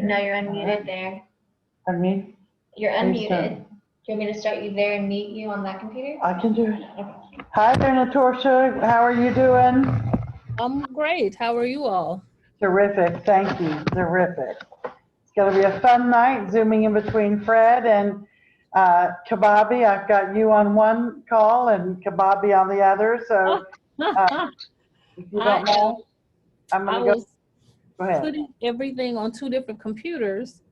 No, you're unmuted there. Unmute? You're Please unmuted. don't. Do you want me to start you there and mute you on that computer? I can do it. Hi there, Natasha. How are you doing? I'm great. How are you all? Terrific. Thank you. Terrific. It's going to be a fun night, zooming in between Fred and Kababi. I've got you on one call and Kababi on the other. So if you don't know, I'm going to go ahead. Putting everything on two different computers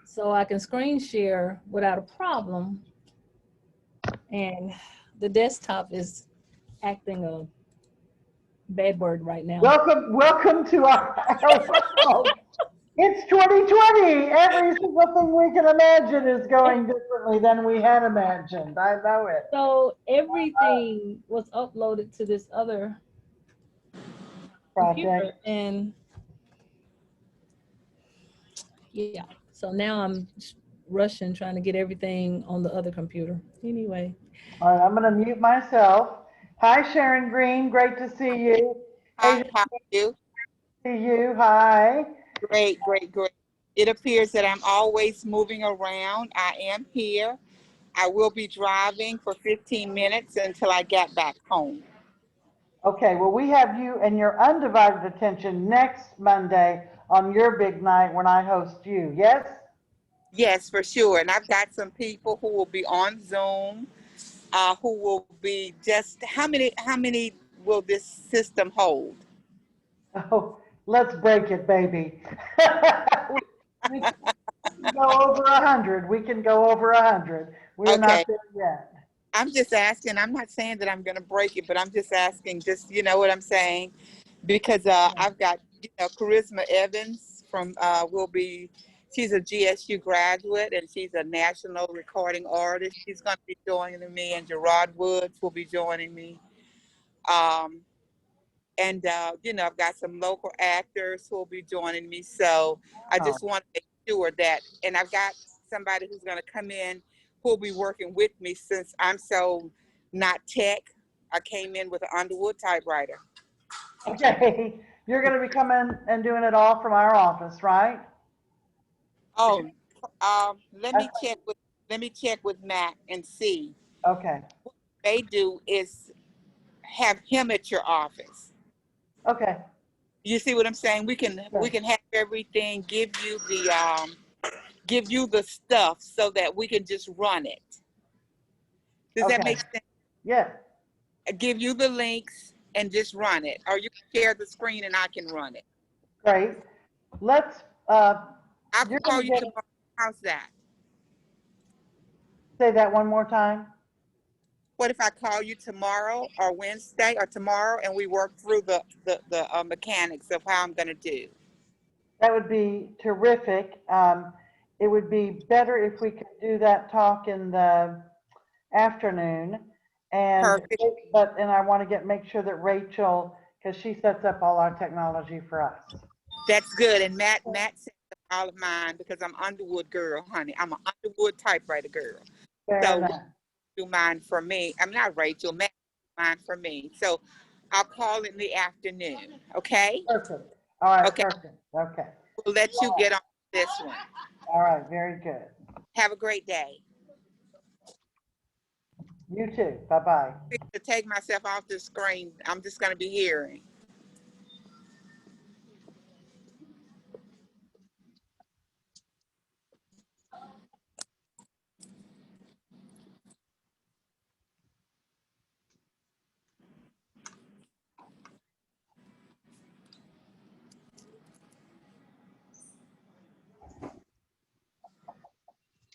so I can screen share without a problem. And the desktop is acting a bad word right now. Welcome to our world. It's 2020. Every single thing we can imagine is going differently than we had imagined. I know it. So everything was uploaded to this other computer, Project. and yeah, so now I'm rushing trying to get everything on the other computer. Anyway. All right, I'm going to mute myself. Hi, Sharon Green. Great to see you. Hi, how are you? See you. Hi. Great, great, great. It appears that I'm always moving around. I am here. I will be driving for 15 minutes until I get back home. Okay, well, we have you and your undivided attention next Monday on your big night when I host you. Yes? Yes, for sure. And I've got some people who will be on Zoom, who will be just, how many will this system hold? Oh, let's break it, baby. We can go over 100. We can go over 100. We're Okay. not there yet. I'm just asking, I'm not saying that I'm going to break it, but I'm just asking, just, you know what I'm saying? Because I've got, Charisma Evans from, she's a GSU graduate and she's a national recording artist. She's going to be joining me, and Gerard Woods will be joining me. I've got some local actors who will be joining me. So I just want to make sure that, and I've got somebody who's going to come in who will be working with me since I'm so not tech. I came in with an Underwood typewriter. Okay, you're going to be coming and doing it all from our office, right? Oh, let me check with Matt and see. Okay. What they do is have him at your office. Okay. You see what I'm saying? We can have everything, give you the stuff so that we can just run it. Does that make sense? Yeah. Give you the links and just run it, or you can share the screen and I can run it. Great. Let's. I'll call you tomorrow. How's that? Say that one more time. What if I call you tomorrow or Wednesday or tomorrow and we work through the mechanics of how I'm going to do? That would be terrific. It would be better if we could do that talk in the afternoon. And Perfect. and I want to make sure that Rachel, because she sets up all our technology for us. That's good. And Matt sets up all of mine because I'm Underwood girl, honey. I'm an Underwood typewriter girl. Fair enough. Do mine for me. I'm not Rachel. Matt do mine for me. So I'll call in the afternoon. Okay. Perfect. All right. Okay. Perfect. Okay. We'll let you get on this one. All right. Very good. Have a great day. You too. Bye-bye. To take myself off the screen, I'm just going to be hearing.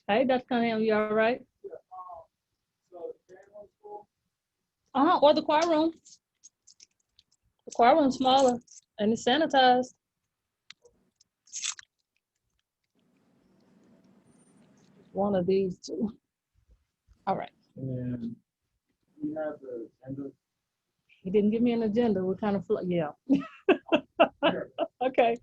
Hey, Dr. Cunningham, you all right? Or the choir room. The choir room's smaller and it's sanitized. One of these two. All right. And you have the agenda. He didn't give me an agenda. We're kind of, yeah. Okay.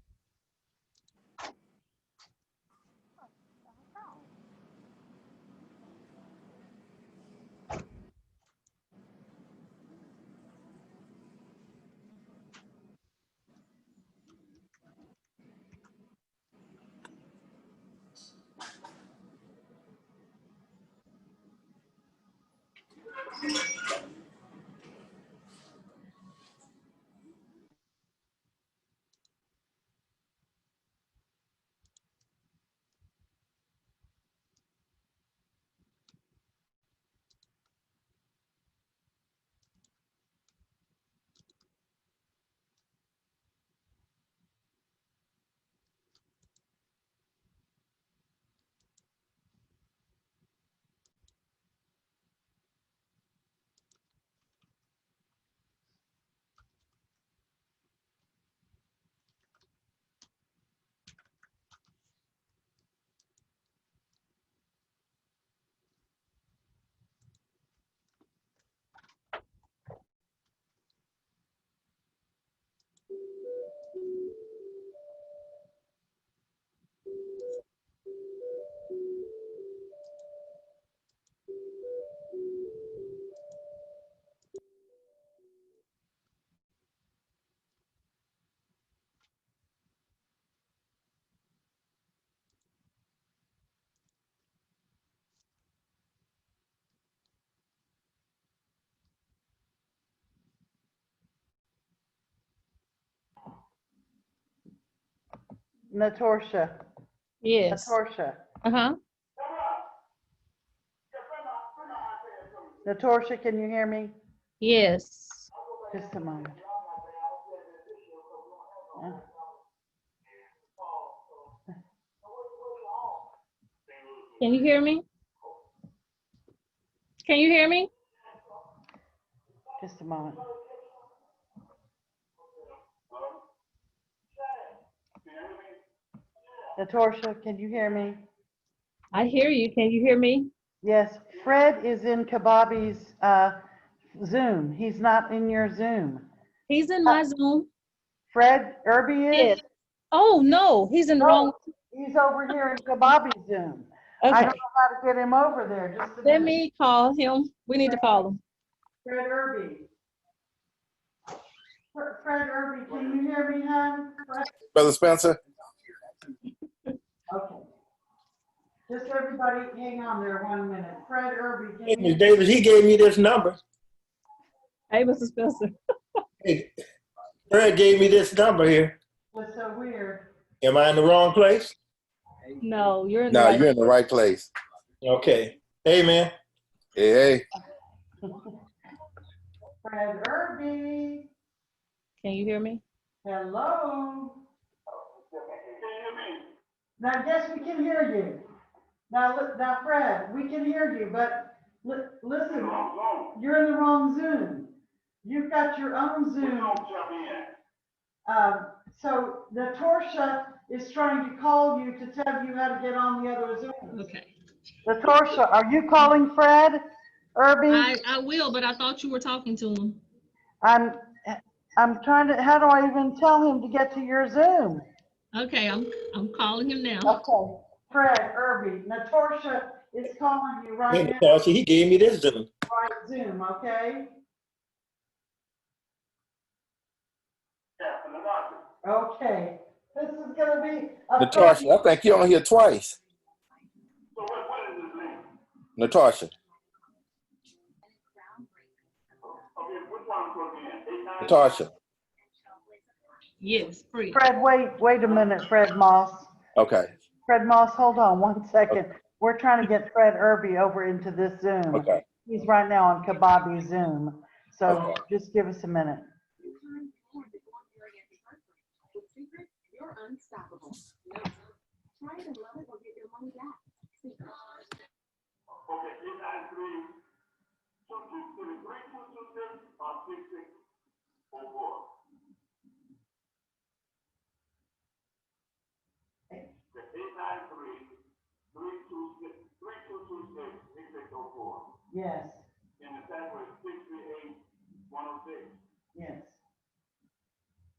Natorsha. Yes. Natorsha. Uh-huh. Natorsha, can you hear me? Yes. Just a moment. Can you hear me? Can you hear me? Just a moment. Natorsha, can you hear me? I hear you. Can you hear me? Yes, Fred is in Kababi's Zoom. He's not in your Zoom. He's in my Zoom. Fred Irby is? Yes. Oh, no, he's in the wrong. No, he's over here in Kababi's Zoom. I Okay. don't know how to get him over there. Just a Let minute. me call him. We need to call him. Fred Irby. Fred Irby, can you hear me, hon? Brother Spencer? Okay. Just everybody hang on there 1 minute. Fred Irby, can Hey, you Ms. Davis, he gave me this number. Hey, Mr. Spencer. Hey, Fred gave me this number here. What's so weird? Am I in the wrong place? No, you're in the No, right. you're in the right place. Okay. Hey, man. Hey, hey. Fred Irby, Can you hear me? hello? Now, yes, we can hear you. Now, Fred, we can hear you, but listen, you're in the wrong Zoom. You've got your own Zoom. So Natorsha is trying to call you to tell you how to get on the other Zoom. Okay. Natorsha, are you calling Fred Irby? I will, but I thought you were talking to him. I'm trying to, how do I even tell him to get to your Zoom? Okay, I'm calling him now. Okay, Fred Irby, Natorsha is calling you Hey, right now, Natasha, he gave me this Zoom. right Zoom, okay? Okay, this is gonna be a Natasha, I think you're on here twice. Natasha. Natasha. Yes, free. Fred, wait a minute, Fred Moss. Okay. Fred Moss, hold on 1 second. We're trying to get Fred Irby over into this Zoom. Okay. He's right now on Kababi's Zoom, so Okay. just give us a minute. Yes. And the password is 638-106. Yes.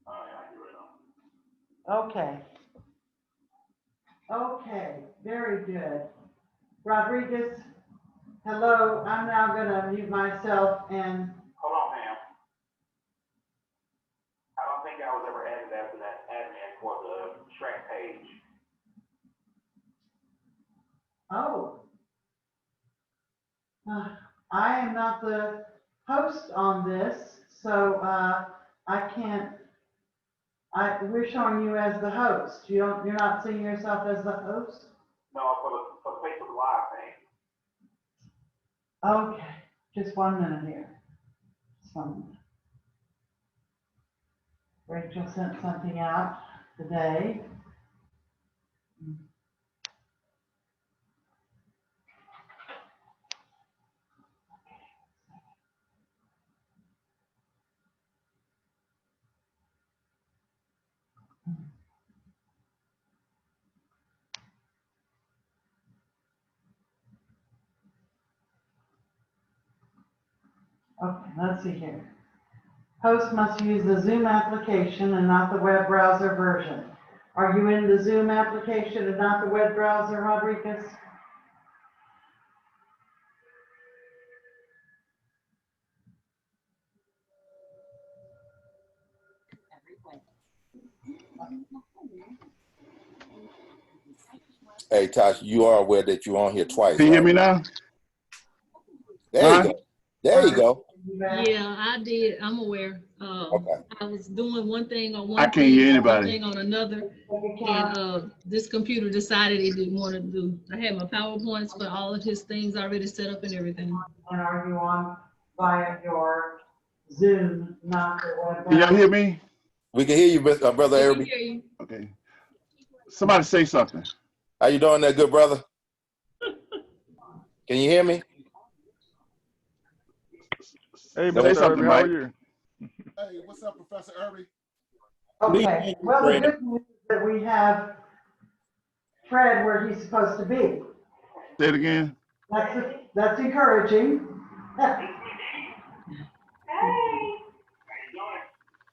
All right, I get right on. Okay. Okay, very good. Rodriguez, hello, I'm now gonna mute myself and. Hold on, ma'am. I don't think I was ever added after that admin for the track page. Oh. I am not not the host on this, so, I can't, we're showing you as the host. You're not seeing yourself as the host? No, for the Facebook Live thing. Okay, just 1 minute here. Just 1 minute. Rachel sent something out today. Okay, let's see here. Host must use the Zoom application and not the web browser version. Are you in the Zoom application and not the web browser, Rodriguez? Hey, Tosh, you are aware that you're on here twice, Can you hear right? me now? There you Huh? go. There you go. Yeah, I did. I'm aware. Okay. I was doing one thing on one I can't thing, hear one anybody. thing on another, and this computer decided it didn't want to do. I had my PowerPoints for all of his things already set up and everything. And are you on via your Zoom, not the web Can y'all browser? hear me? We can hear you, Brother We can Irby. hear you. Okay. Somebody say something. How you doing there, good brother? Can you hear me? Hey, Say Mr. something, Irby, how are Mike. you? Hey, what's up, Professor Irby? Okay, well, the good news is that we have Fred where he's supposed to be. Say it again. That's encouraging. Hey, how you doing?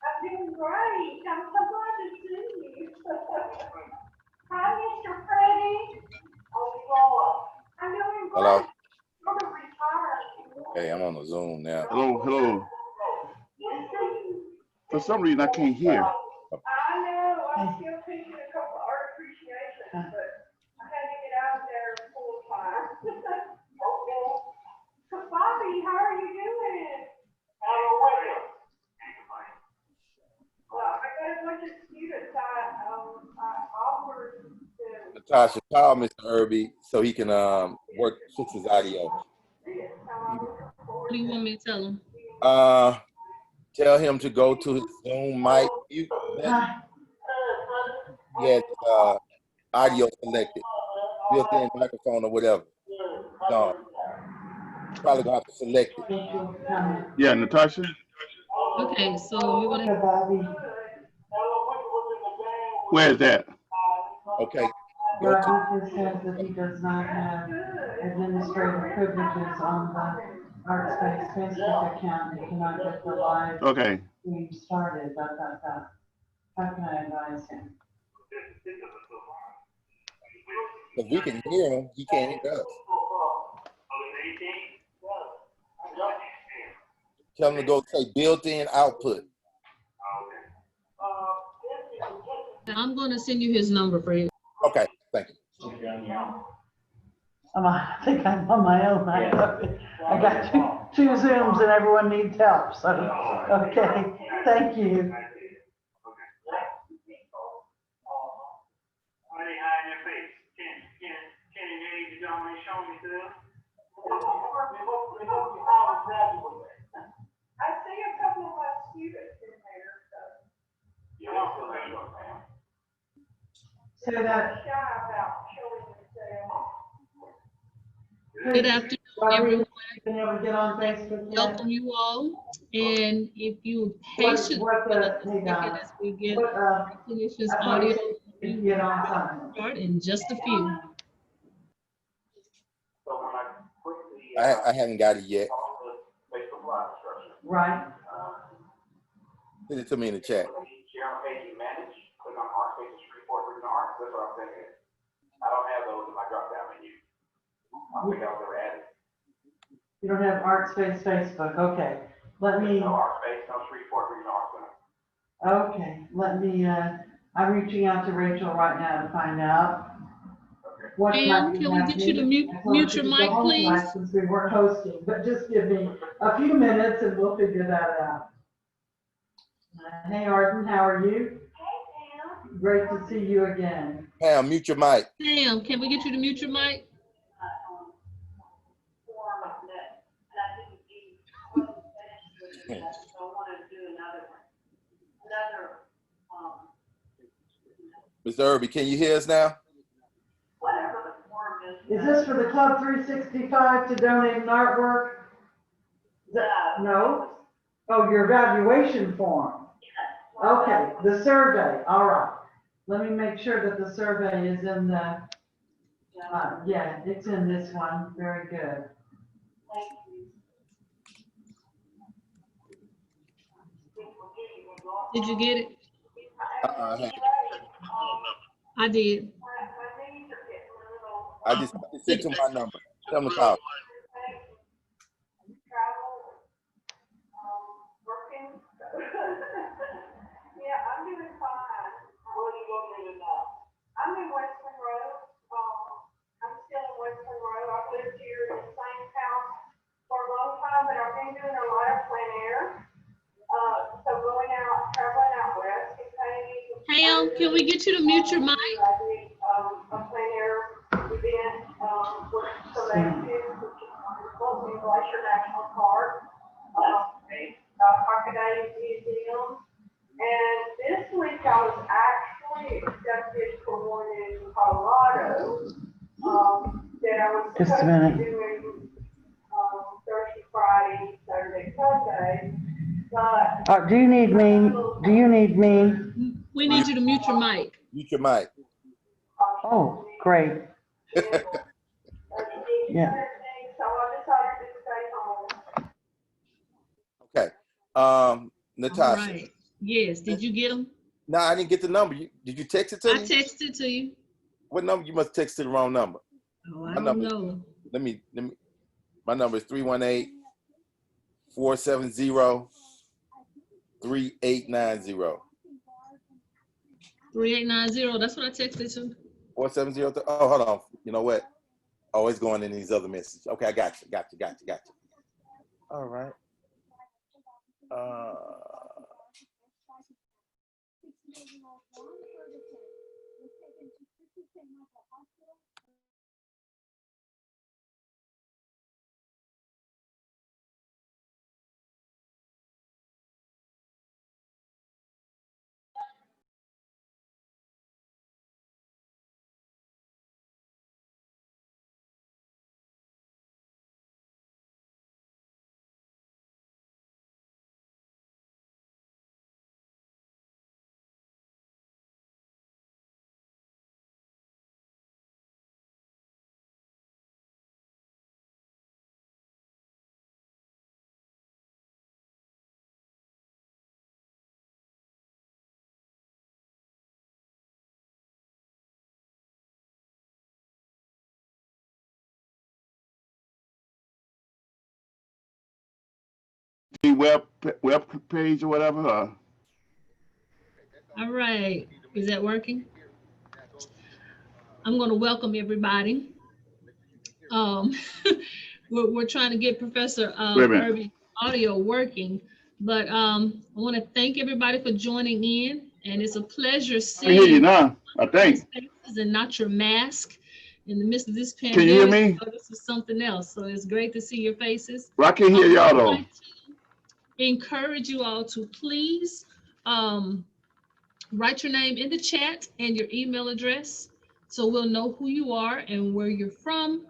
I'm doing great. I'm so glad to see you. Hi, Mr. Freddie. Oh, I'm doing great. Hello? I'm gonna retire. Hey, I'm on the Zoom now. Hello, hello. For some reason, I can't hear. I know. I'm still teaching a couple of art appreciations, but I had to get out of there full time. Okay. So, Bobby, how are you doing? Well, I got a bunch of students. I offered to. Natasha, call Mr. Irby so he can fix his audio. What do you want me to tell him? Tell him to go to his Zoom mic mute button. He has audio selected, built-in microphone or whatever. No, probably gonna have to select it. Yeah, Natasha? Okay, so you're gonna. Bobby. Where is that? Okay. Go to, Rodriguez says that he does not have administrative privileges on the ArtSpace Facebook account. He cannot get the live Okay. stream started. How can I advise him? because we can hear him, he can't hear us. Tell him to go say built-in output. I'm gonna send you his number, Fred. Okay, thank you. I think I'm on my own. I got two Zooms and everyone needs help. So, okay, thank you. I see a couple of my students in there, so. Say that. Shy about showing themselves. Good afternoon, everyone. Been able to get on Facebook yet? Welcome you all. And if you patient What for the, a hang second on. as we get What, clinicians I thought audio, you could get on something. start in just a few. I haven't got it yet. Right. Send it to me in the chat. Share on page you manage, click on art spaces, report written art. That's what I'm thinking. I don't have those in my drop down menu. I think I was ever added. You don't have ArtSpace Facebook. Okay. Let me. No art space, no report written art center. Okay. Let me. I'm reaching out to Rachel right now to find out. Okay. what might Pam, be can we get you to happening. I told her mute she your could go mic, home please? tonight since we weren't hosting, but just give me a few minutes and we'll figure that out. Hey, Arden, how are you? Great to see you again. Pam, mute your mic. Pam, can we get you to mute your mic? Mr. Irby, can you hear us now? Is this for the Club 365 to donate an artwork? No? Oh, your evaluation form? Okay, the survey, all right. Let me make sure that the survey is in the, yeah, it's in this one. Very good. Did you get it? Uh-uh. I did. I just sent to my number. Tell them to call. Yeah, I'm doing fine. What are you looking at? I'm in Western Road. I'm still in Western Road. I've lived here in the same house for a long time, but I've been doing a lot of plein air. So going out, traveling out west, Pam, can we get you to mute your mic? I did a plein air event with Selective, which is in Glacier National Park, Arcadian Museum. And this week I was actually accepted for one in Colorado that I was Just a supposed minute. to be doing Thursday, Friday, Saturday, Sunday. But Do you need me? Do you need me? We need you to mute your mic. Mute your mic. Oh, great. Yeah. So I decided to stay home. Okay. Natasha. All right. Yes. Did you get them? No, I didn't get the number. Did you text it to I me? texted to you. What number? You must text to the wrong number. Oh, I don't know. Let me. My number is 318-470-3890. 3890. That's what I texted to. 470. Oh, hold on. You know what? Oh, it's going in these other messages. Okay, I got you. All right. The web page or whatever. All right. Is that working? I'm going to welcome everybody. We're trying to get Professor Irby's audio working, but I want to thank everybody for joining in, and it's a pleasure seeing I hear you now, I think. faces and not your mask in the midst of this pandemic. Can you hear me? So this is something else. So it's great to see your faces. Well, I can hear y'all I'd though. like to encourage you all to please write your name in the chat and your email address, so we'll know who you are and where you're from.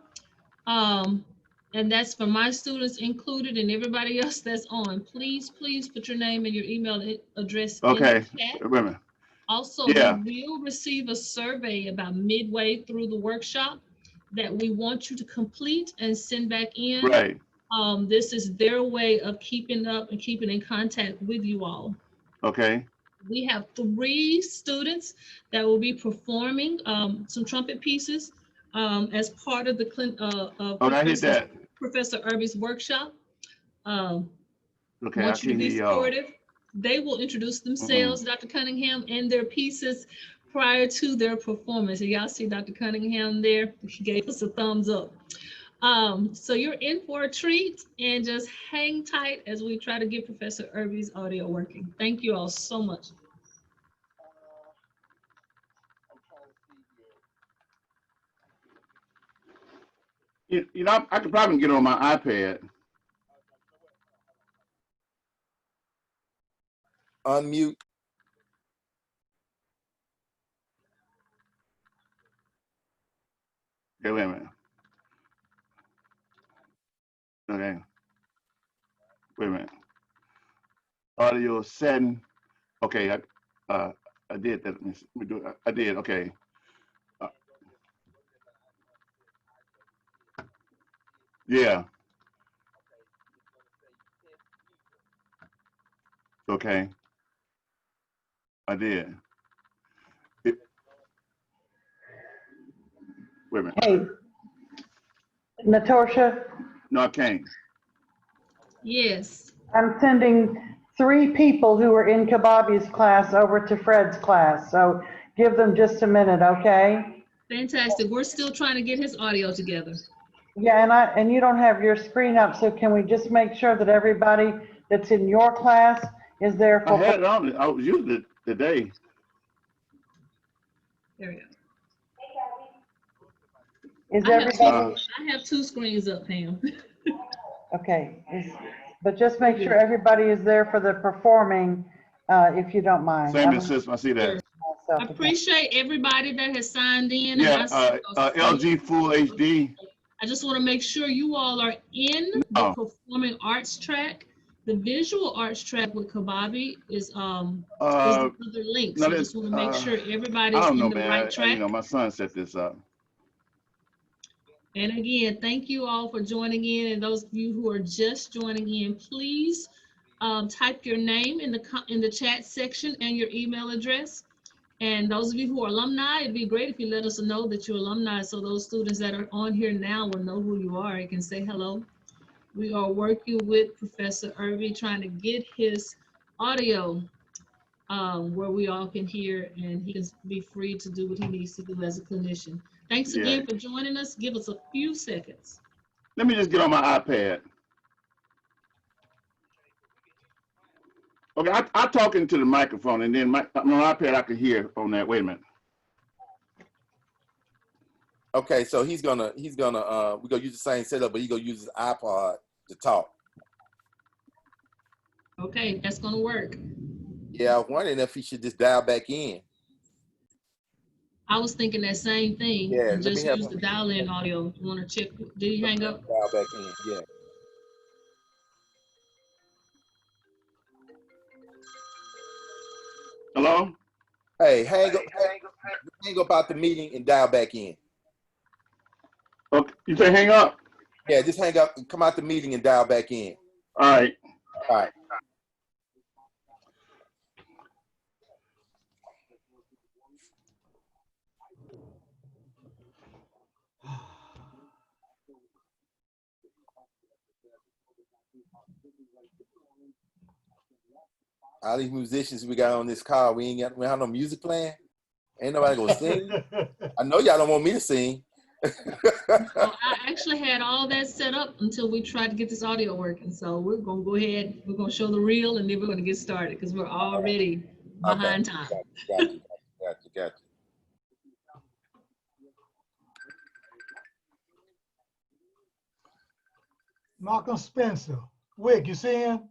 And that's for my students included and everybody else that's on. Please put your name and your email address in the chat. Wait a minute. Also, Yeah. you will receive a survey about midway through the workshop that we want you to complete and send back in. Right. This is their way of keeping up and keeping in contact with you all. Okay. We have 3 students that will be performing some trumpet pieces as part of the Professor Irby's workshop. Want you to be supportive. They will introduce themselves, Dr. Cunningham, and their pieces prior to their performance. And y'all see Dr. Cunningham there? He gave us a thumbs up. So you're in for a treat, and just hang tight as we try to get Professor Irby's audio working. Thank you all so much. You know, I could probably get on my iPad. Unmute. Okay, wait a minute. Okay. Wait a minute. Audio setting. Okay, I did that. Let me do it. I did. Okay. Yeah. Okay. I did. Wait a minute. Hey, Natosha, No, I can't. Yes. I'm sending 3 people who are in Kababi's class over to Fred's class, so give them just a minute, okay? Fantastic. We're still trying to get his audio together. Yeah, and you don't have your screen up, so can we just make sure that everybody that's in your class is there I for? had it on. I was using it today. There we go. Is I everybody? I have 2 screens up, Pam. Okay, but just make sure everybody is there for the performing, if you don't mind. Same as system. I see that. I appreciate everybody that has signed in. Yeah, And LG Full HD. I just want to make sure you all are in the performing arts track. The visual arts track with Kababi is the other link. So I just want to make sure everybody's in the right track. You know, my son set this up. And again, thank you all for joining in. And those of you who are just joining in, please type your name in the chat section and your email address. And those of you who are alumni, it'd be great if you let us know that you're alumni, so those students that are on here now will know who you are and can say hello. We are working with Professor Irby, trying to get his audio where we all can hear, and he can be free to do what he needs to do as a clinician. Thanks again for joining us. Give us a few seconds. Let me just get on my iPad. Okay, I talk into the microphone, and then my iPad I can hear on that. Wait a minute. Okay, so we're gonna use the same setup, but he's gonna use his iPod to talk. Okay, that's gonna work. Yeah, I was wondering if he should just dial back in. I was thinking that same thing. Yeah, and just use the dial-in audio. You want to check? Did he hang up? Dial back in. Yeah. Hello? Hey, hang up out the meeting and dial back in. Okay, you say hang up? Yeah, just hang up and come out the meeting and dial back in. All right. All right. All these musicians we got on this call, we have no music playing. Ain't nobody gonna sing. I know y'all don't want me to sing. Well, I actually had all that set up until we tried to get this audio working. So we're gonna go ahead. We're gonna show the reel, and then we're gonna get started because we're already behind time. Got you. Malcolm Spencer. Wick, you see him?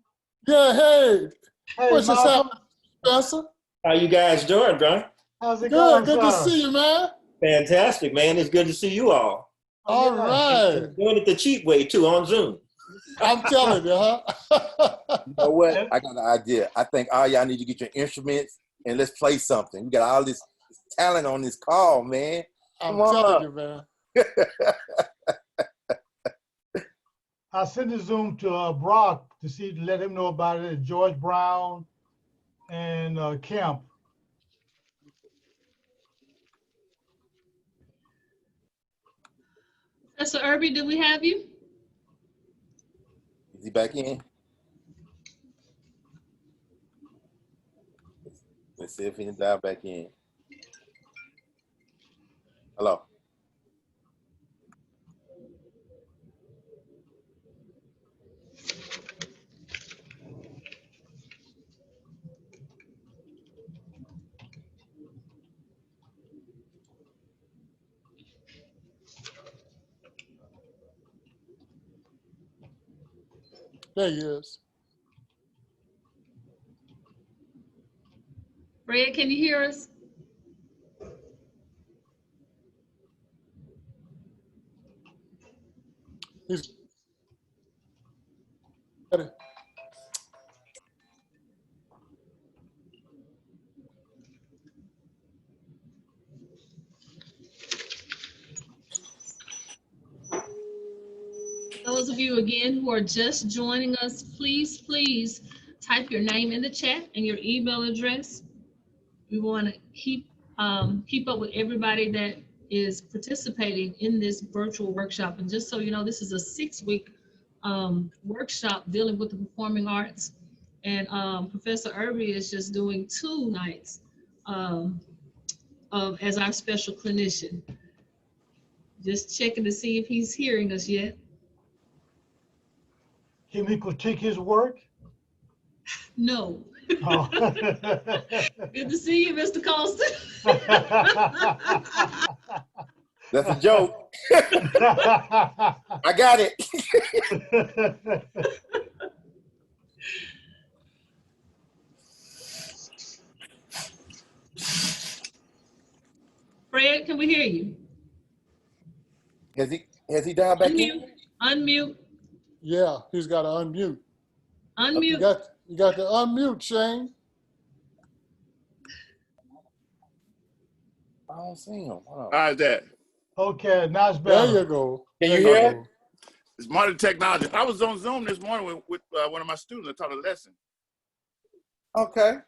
Yeah, hey. What's just happening, Spencer? How you guys doing, bro? How's it going, Good to sir? see you, man. Fantastic, man. It's good to see you all. All right. Doing it the cheap way, too, on Zoom. I'm telling you, huh? You know what? I got an idea. I think all y'all need to get your instruments and let's play something. We got all this talent on this call, man. I'm telling you, man. I sent the Zoom to Brock to let him know about it. George Brown and Kemp. Professor Irby, do we have you? Is he back in? Let's see if he can dial back in. Hello. There he is. Fred, can you hear us? He's ready. Those of you again who are just joining us, please type your name in the chat and your email address. We want to keep up with everybody that is participating in this virtual workshop. And just so you know, this is a 6-week workshop dealing with the performing arts. And Professor Irby is just doing 2 nights as our special clinician. Just checking to see if he's hearing us yet. Can we critique his work? No. Oh. Good to see you, Mr. Colston. That's a joke. I got it. Fred, can we hear you? Has he dialed back in? Unmute. Yeah, he's got to unmute. Unmute. You got to unmute, Shane. I don't see him. How's that? Okay, now it's better. There you go. Can you hear? It's modern technology. I was on Zoom this morning with one of my students. I taught a lesson. Okay.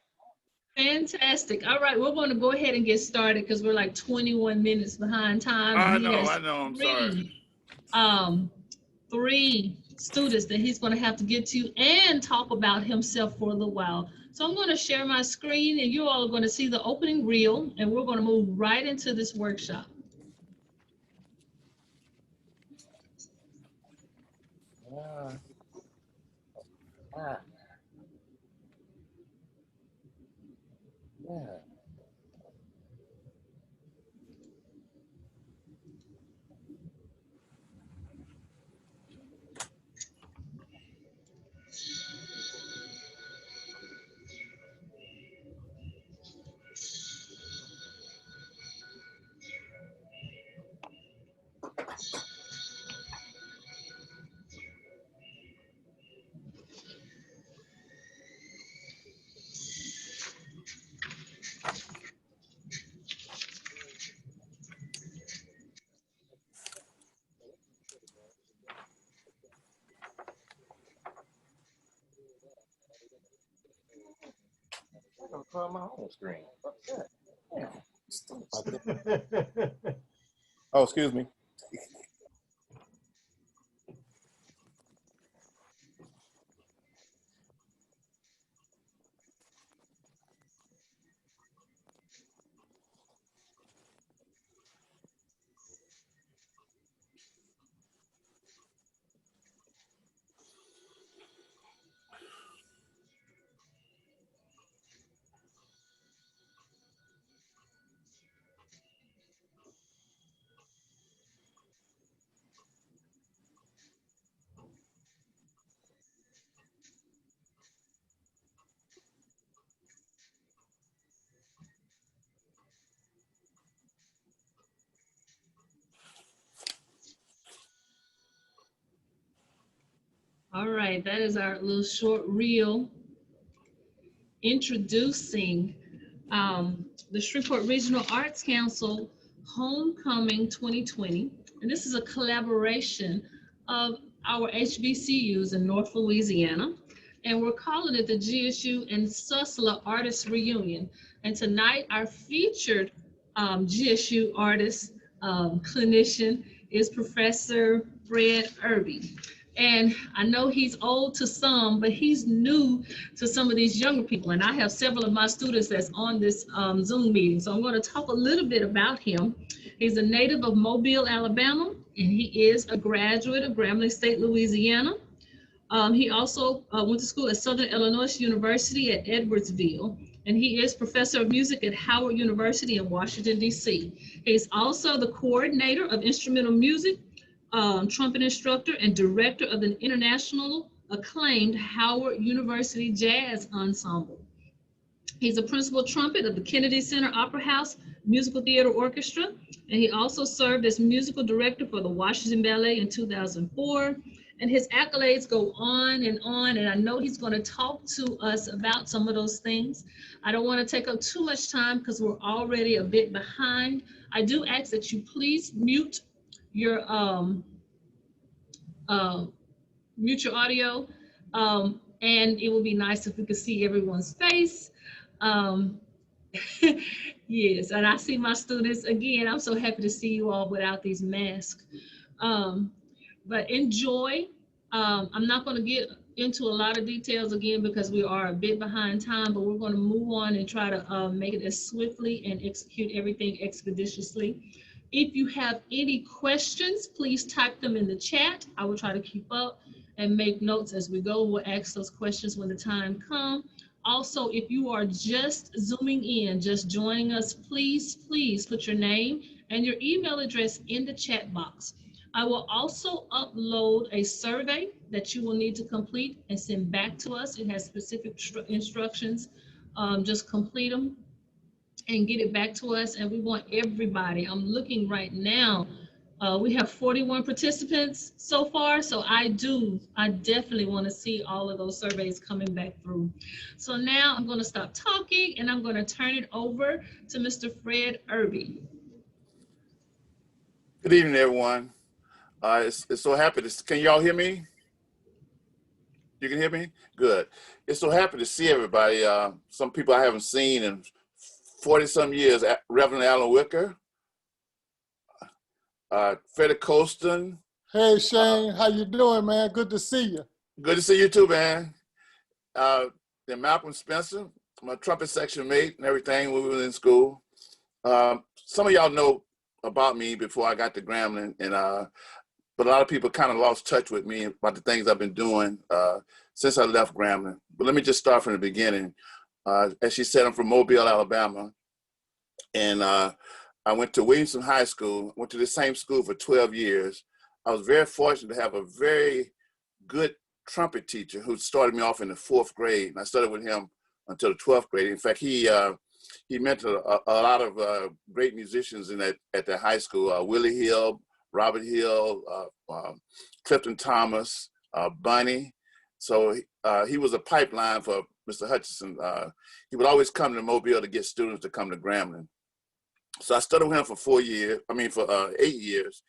Fantastic. All right, we're going to go ahead and get started because we're like 21 minutes behind time. I know. I'm sorry. 3 students that he's going to have to get to and talk about himself for a little while. So I'm going to share my screen and you all are going to see the opening reel and we're going to move right into this workshop. Yeah. I'm gonna call my home screen. What's that? Yeah. Oh, excuse me. All right, that is our little short reel introducing the Shreveport Regional Arts Council Homecoming 2020. And this is a collaboration of our HBCUs in North Louisiana. And we're calling it the GSU and SUSLA Artists Reunion. And tonight our featured GSU artist clinician is Professor Fred Irby. And I know he's old to some, but he's new to some of these younger people. And I have several of my students that's on this Zoom meeting. So I'm going to talk a little bit about him. He's a native of Mobile, Alabama, and he is a graduate of Grambling State, Louisiana. He also went to school at Southern Illinois University at Edwardsville, and he is professor of music at Howard University in Washington, D.C. He's also the coordinator of instrumental music, trumpet instructor, and director of the international acclaimed Howard University Jazz Ensemble. He's a principal trumpet of the Kennedy Center Opera House Musical Theater Orchestra, and he also served as musical director for the Washington Ballet in 2004. And his accolades go on, and I know he's going to talk to us about some of those things. I don't want to take up too much time because we're already a bit behind. I do ask that you please mute your audio, and it would be nice if we could see everyone's face. Yes, and I see my students again. I'm so happy to see you all without these masks. But enjoy. I'm not going to get into a lot of details again because we are a bit behind time, but we're going to move on and try to make it as swiftly and execute everything expeditiously. If you have any questions, please type them in the chat. I will try to keep up and make notes as we go. We'll ask those questions when the time comes. Also, if you are just zooming in, just joining us, please put your name and your email address in the chat box. I will also upload a survey that you will need to complete and send back to us. It has specific instructions. Just complete them and get it back to us. And we want everybody. I'm looking right now. We have 41 participants so far. So I definitely want to see all of those surveys coming back through. So now I'm going to stop talking and I'm going to turn it over to Mr. Fred Irby. Good evening, everyone. It's so happy to, can y'all hear me? You can hear me? Good. It's so happy to see everybody. Some people I haven't seen in 40-some years. Reverend Alan Wicker, Freddie Colston. Hey, Shane, how you doing, man? Good to see you. Good to see you too, man. And Malcolm Spencer, my trumpet section mate and everything when we were in school. Some of y'all know about me before I got to Grambling, and but a lot of people kind of lost touch with me about the things I've been doing since I left Grambling. But let me just start from the beginning. As she said, I'm from Mobile, Alabama. And I went to Williamson High School, went to the same school for 12 years. I was very fortunate to have a very good trumpet teacher who started me off in the 4th grade. And I studied with him until the 12th grade. In fact, he mentored a lot of great musicians at the high school, Willie Hill, Robert Hill, Clifton Thomas, Bunny. So he was a pipeline for Mr. Hutchinson. He would always come to Mobile to get students to come to Grambling. So I studied with him for 8 years.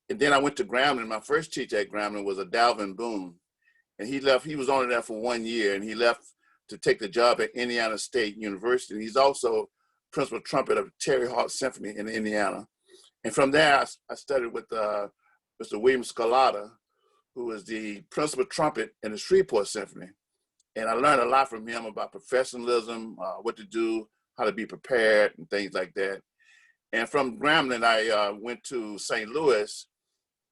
And then I went to Grambling. My first teacher at Grambling was a Dalvin Boone. And he left, he was only there for 1 year, and he left to take the job at Indiana State University. He's also principal trumpet of Terry Hart Symphony in Indiana. And from there, I studied with Mr. William Scalata, who was the principal trumpet in the Shreveport Symphony. And I learned a lot from him about professionalism, what to do, how to be prepared, and things like that. And from Grambling, I went to St. Louis,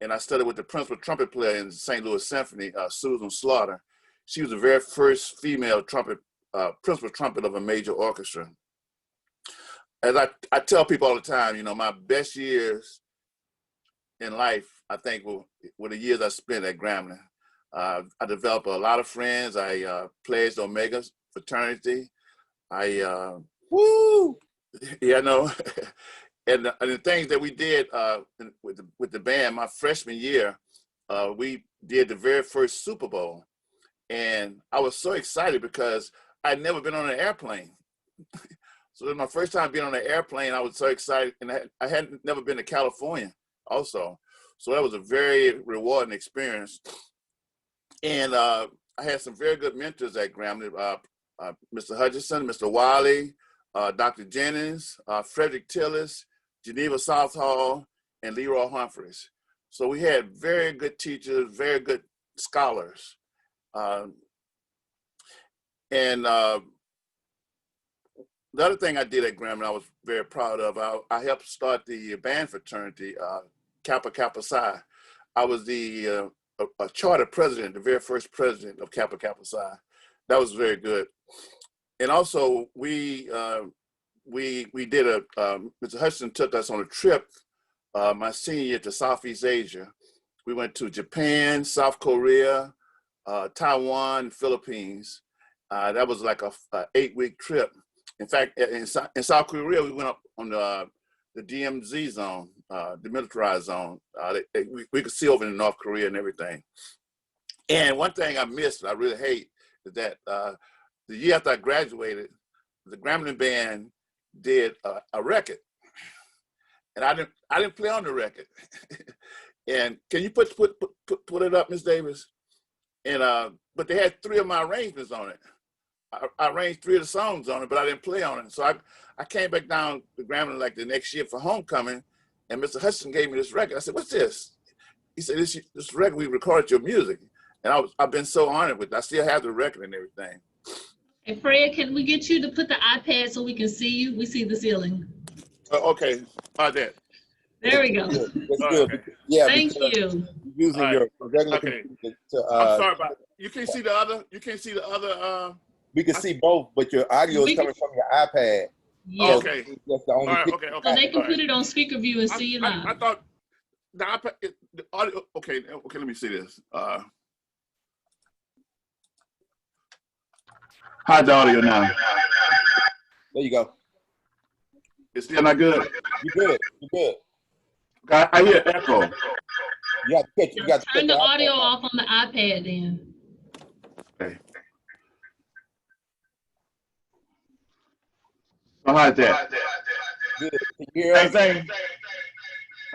and I studied with the principal trumpet player in the St. Louis Symphony, Susan Slaughter. She was the very first female trumpet, principal trumpet of a major orchestra. As I tell people all the time, you know, my best years in life, I think, were the years I spent at Grambling. I developed a lot of friends. I pledged Omega fraternity. Woo! Yeah, no. And the things that we did with the band, my freshman year, we did the very first Super Bowl. And I was so excited because I'd never been on an airplane. So it was my first time being on an airplane. I was so excited, and I had never been to California also. So that was a very rewarding experience. And I had some very good mentors at Grambling, Mr. Hutchinson, Mr. Wiley, Dr. Jennings, Frederick Tillis, Geneva Southall, and Leroy Humphreys. So we had very good teachers, very good scholars. And the other thing I did at Grambling I was very proud of, I helped start the band fraternity, Kappa Kappa Psi. I was the a charter president, the very first president of Kappa Kappa Psi. That was very good. And also we did Mr. Hudson took us on a trip my senior year to Southeast Asia. We went to Japan, South Korea, Taiwan, Philippines. That was like a 8-week trip. In fact, in South Korea, we went up on the DMZ zone, demilitarized zone. We could see over in North Korea and everything. And one thing I missed, I really hate, is that the year after I graduated, the Grambling band did a record, and I didn't play on the record. And can you put it up, Ms. Davis? And but they had 3 of my arrangements on it. I arranged 3 of the songs on it, but I didn't play on it. So I came back down to Grambling like the next year for homecoming, and Mr. Hudson gave me this record. I said, "What's this?" He said, "This record, we recorded your music." And I've been so honored with it. I still have the record and everything. Hey, Fred, can we get you to put the iPad so we can see you? We see the ceiling. Okay, that. There we go. That's good. Okay. Yeah, Thank you. Using your regular computer to, I'm sorry about you can't see the other. You can't see the other. We can see both, but your audio is coming from your iPad. Yeah. Okay. That's the only. All right, okay. So they can put it on speaker view and see you live. I thought the iPad, the audio. Okay, let me see this. How's the audio now? There you go. It's still not good. You're good. You're good. I hear echo. You got to turn the audio off on the iPad then. Okay. So how's that? Good. Can you hear us? Same thing.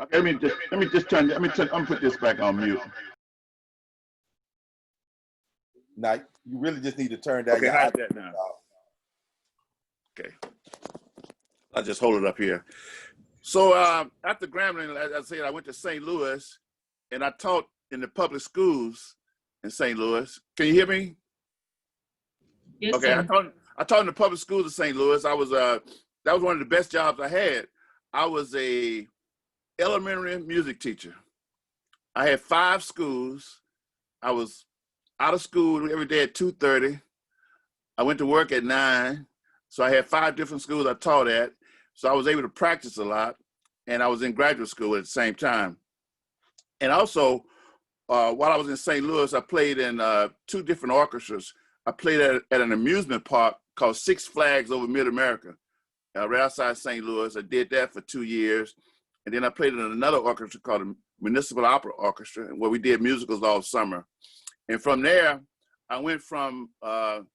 Okay, let me put this back on mute. Now you really just need to turn down. Okay, your how's iPad that now? off. Okay. I'll just hold it up here. So after Grambling, as I said, I went to St. Louis, and I taught in the public schools in St. Louis. Can you hear me? Yes, okay, sir. I taught in the public schools of St. Louis. I was that was one of the best jobs I had. I was a elementary music teacher. I had 5 schools. I was out of school every day at 2:30. I went to work at 9. So I had 5 different schools I taught at. So I was able to practice a lot, and I was in graduate school at the same time. And also, while I was in St. Louis, I played in 2 different orchestras. I played at an amusement park called Six Flags over Mid-America, right outside St. Louis. I did that for 2 years. And then I played in another orchestra called the Municipal Opera Orchestra, where we did musicals all summer. And from there, I went from a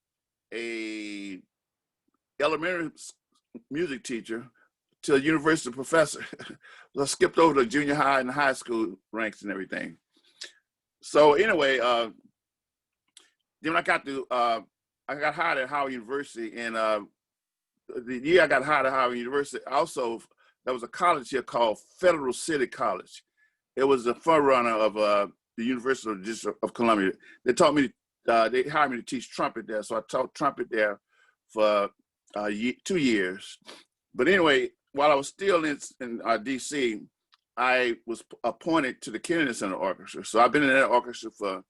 elementary music teacher to a university professor. I skipped over the junior high and high school ranks and everything. So anyway, then I got hired at Howard University, and the year I got hired at Howard University, also there was a college here called Federal City College. It was the forerunner of the University of the District of Columbia. They taught me, they hired me to teach trumpet there, so I taught trumpet there for 2 years. But anyway, while I was still in DC, I was appointed to the Kennedy Center Orchestra. So I've been in that orchestra for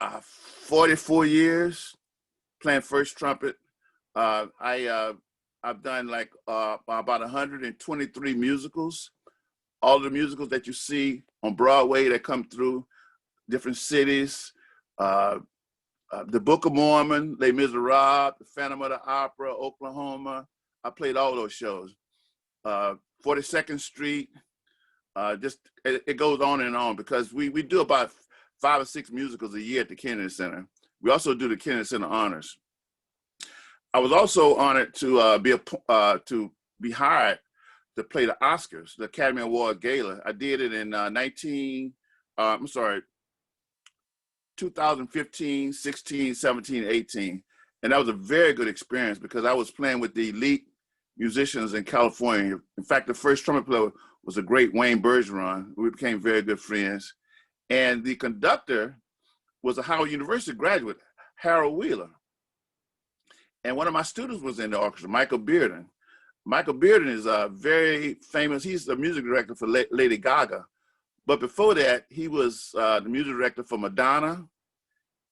44 years, playing first trumpet. I've done like about 123 musicals. All the musicals that you see on Broadway that come through different cities, the Book of Mormon, Les Miserables, the Phantom of the Opera, Oklahoma. I played all those shows. 42nd Street, just it goes on and on, because we do about 5 or 6 musicals a year at the Kennedy Center. We also do the Kennedy Center Honors. I was also honored to be hired to play the Oscars, the Academy Award Gala. I did it in 2015, 16, 17, 18. And that was a very good experience, because I was playing with the elite musicians in California. In fact, the first trumpet player was a great Wayne Bergeron. We became very good friends. And the conductor was a Howard University graduate, Harold Wheeler. And one of my students was in the orchestra, Michael Bearden. Michael Bearden is very famous. He's the music director for Lady Gaga. But before that, he was the music director for Madonna.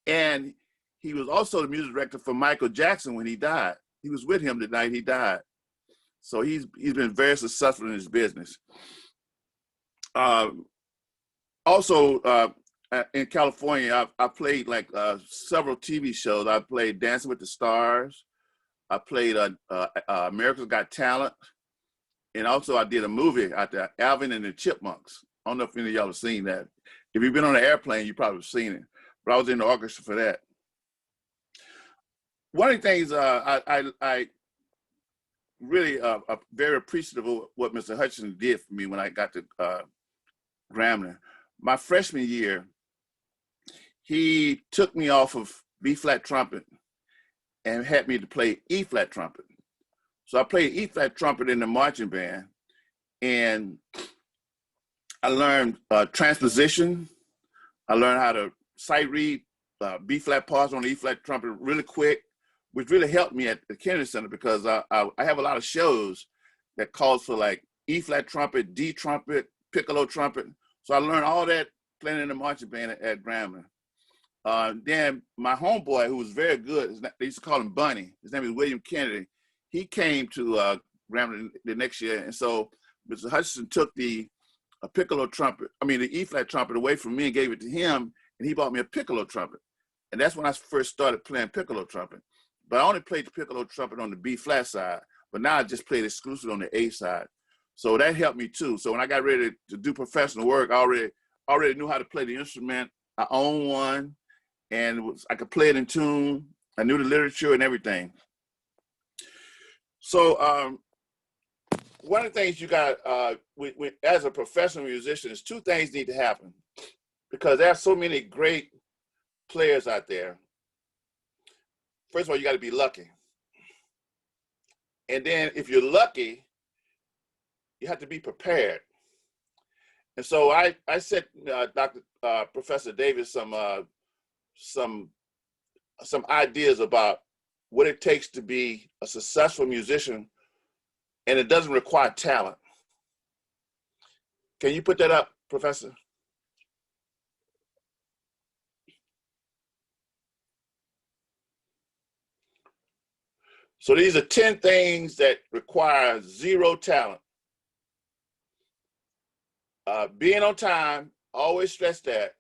And he was also the music director for Michael Jackson when he died. He was with him the night he died. So he's been very successful in his business. Also, in California, I played like several TV shows. I played Dancing with the Stars. I played America's Got Talent. And also I did a movie out there, Alvin and the Chipmunks. I don't know if any of y'all have seen that. If you've been on an airplane, you probably have seen it. But I was in the orchestra for that. One of the things I really very appreciative of what Mr. Hutchinson did for me when I got to Grambling. My freshman year, he took me off of B-flat trumpet and had me to play E-flat trumpet. So I played E-flat trumpet in the marching band, and I learned transposition. I learned how to sight read B-flat parts on the E-flat trumpet really quick, which really helped me at the Kennedy Center because I have a lot of shows that calls for like E-flat trumpet, D trumpet, piccolo trumpet. So I learned all that playing in the marching band at Grambling. Then my homeboy, who was very good, they used to call him Bunny. His name is William Kennedy. He came to Grambling the next year. And so Mr. Hutchinson took the piccolo trumpet, the E-flat trumpet away from me and gave it to him. And he bought me a piccolo trumpet. And that's when I first started playing piccolo trumpet. But I only played the piccolo trumpet on the B-flat side. But now I just played exclusively on the A side. So that helped me too. So when I got ready to do professional work, I already knew how to play the instrument. I owned one, and I could play it in tune. I knew the literature and everything. So one of the things you got, as a professional musician, is two things need to happen, because there are so many great players out there. First of all, you got to be lucky. And then if you're lucky, you have to be prepared. And so I sent Professor Davis some ideas about what it takes to be a successful musician, and it doesn't require talent. Can you put that up, Professor? So these are 10 things that require zero talent. Being on time, always stress that.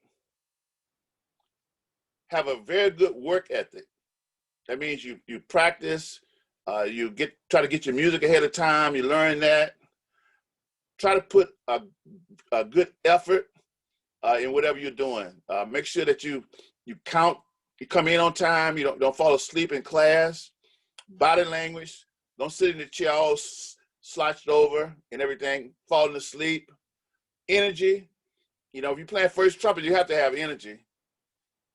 Have a very good work ethic. That means you practice, you try to get your music ahead of time, you learn that. Try to put a good effort in whatever you're doing. Make sure that you count, you come in on time, you don't fall asleep in class. Body language, don't sit in the chair all slouched over and everything, falling asleep. Energy, if you're playing first trumpet, you have to have energy.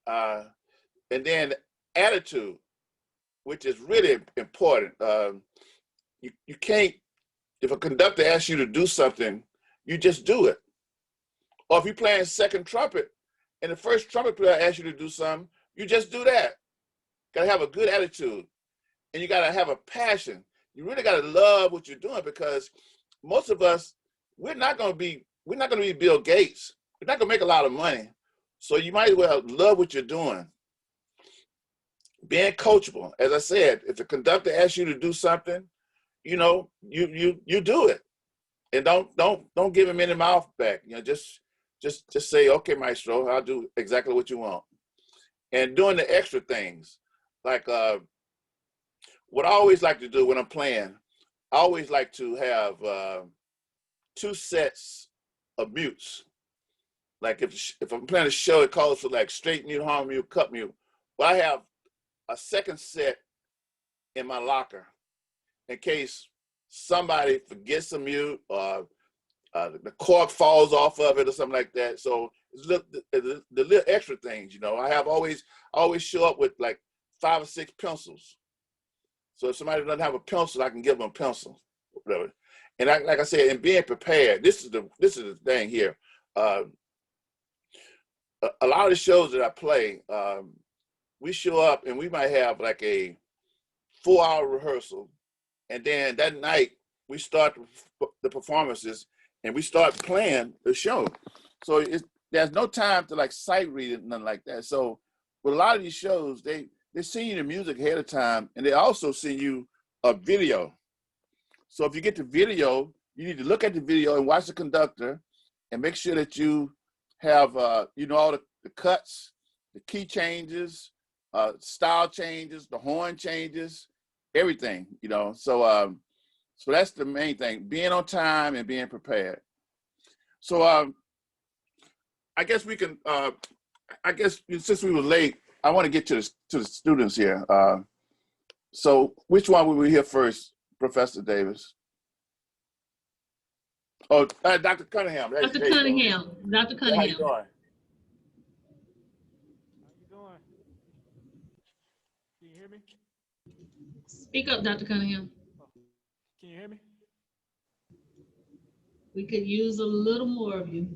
And then attitude, which is really important. You can't, if a conductor asks you to do something, you just do it. Or if you're playing second trumpet and the first trumpet player asks you to do something, you just do that. Gotta have a good attitude, and you gotta have a passion. You really gotta love what you're doing, because most of us, we're not gonna be Bill Gates. We're not gonna make a lot of money. So you might as well love what you're doing. Being coachable. As I said, if the conductor asks you to do something, you do it. And don't give him any mouth back. Just say, okay, maestro, I'll do exactly what you want. And doing the extra things. Like what I always like to do when I'm playing, I always like to have 2 sets of mutes. Like if I'm playing a show, it calls for like straight mute, harmony mute, cut mute. Well, I have a second set in my locker in case somebody forgets a mute or the cork falls off of it or something like that. So it's the little extra things, I always show up with like 5 or 6 pencils. So if somebody doesn't have a pencil, I can give them a pencil, whatever. And like I said, and being prepared. This is the thing here. a lot of the shows that I play, we show up and we might have like a 4-hour rehearsal, and then that night we start the performances and we start playing the show. So there's no time to like sight read it, nothing like that. So with a lot of these shows, they send you the music ahead of time, and they also send you a video. So if you get the video, you need to look at the video and watch the conductor and make sure that you have, you know, all the cuts, the key changes, style changes, the horn changes, everything, you know. So so that's the main thing, being on time and being prepared. So I guess we can, I guess since we were late, I want to get to the students here. So which one will we hear first, Professor Davis? Oh, Dr. Cunningham. Dr. Cunningham. Dr. How you Cunningham. doing? Can you hear me? Speak up, Dr. Cunningham. Can you hear me? We could use a little more of you.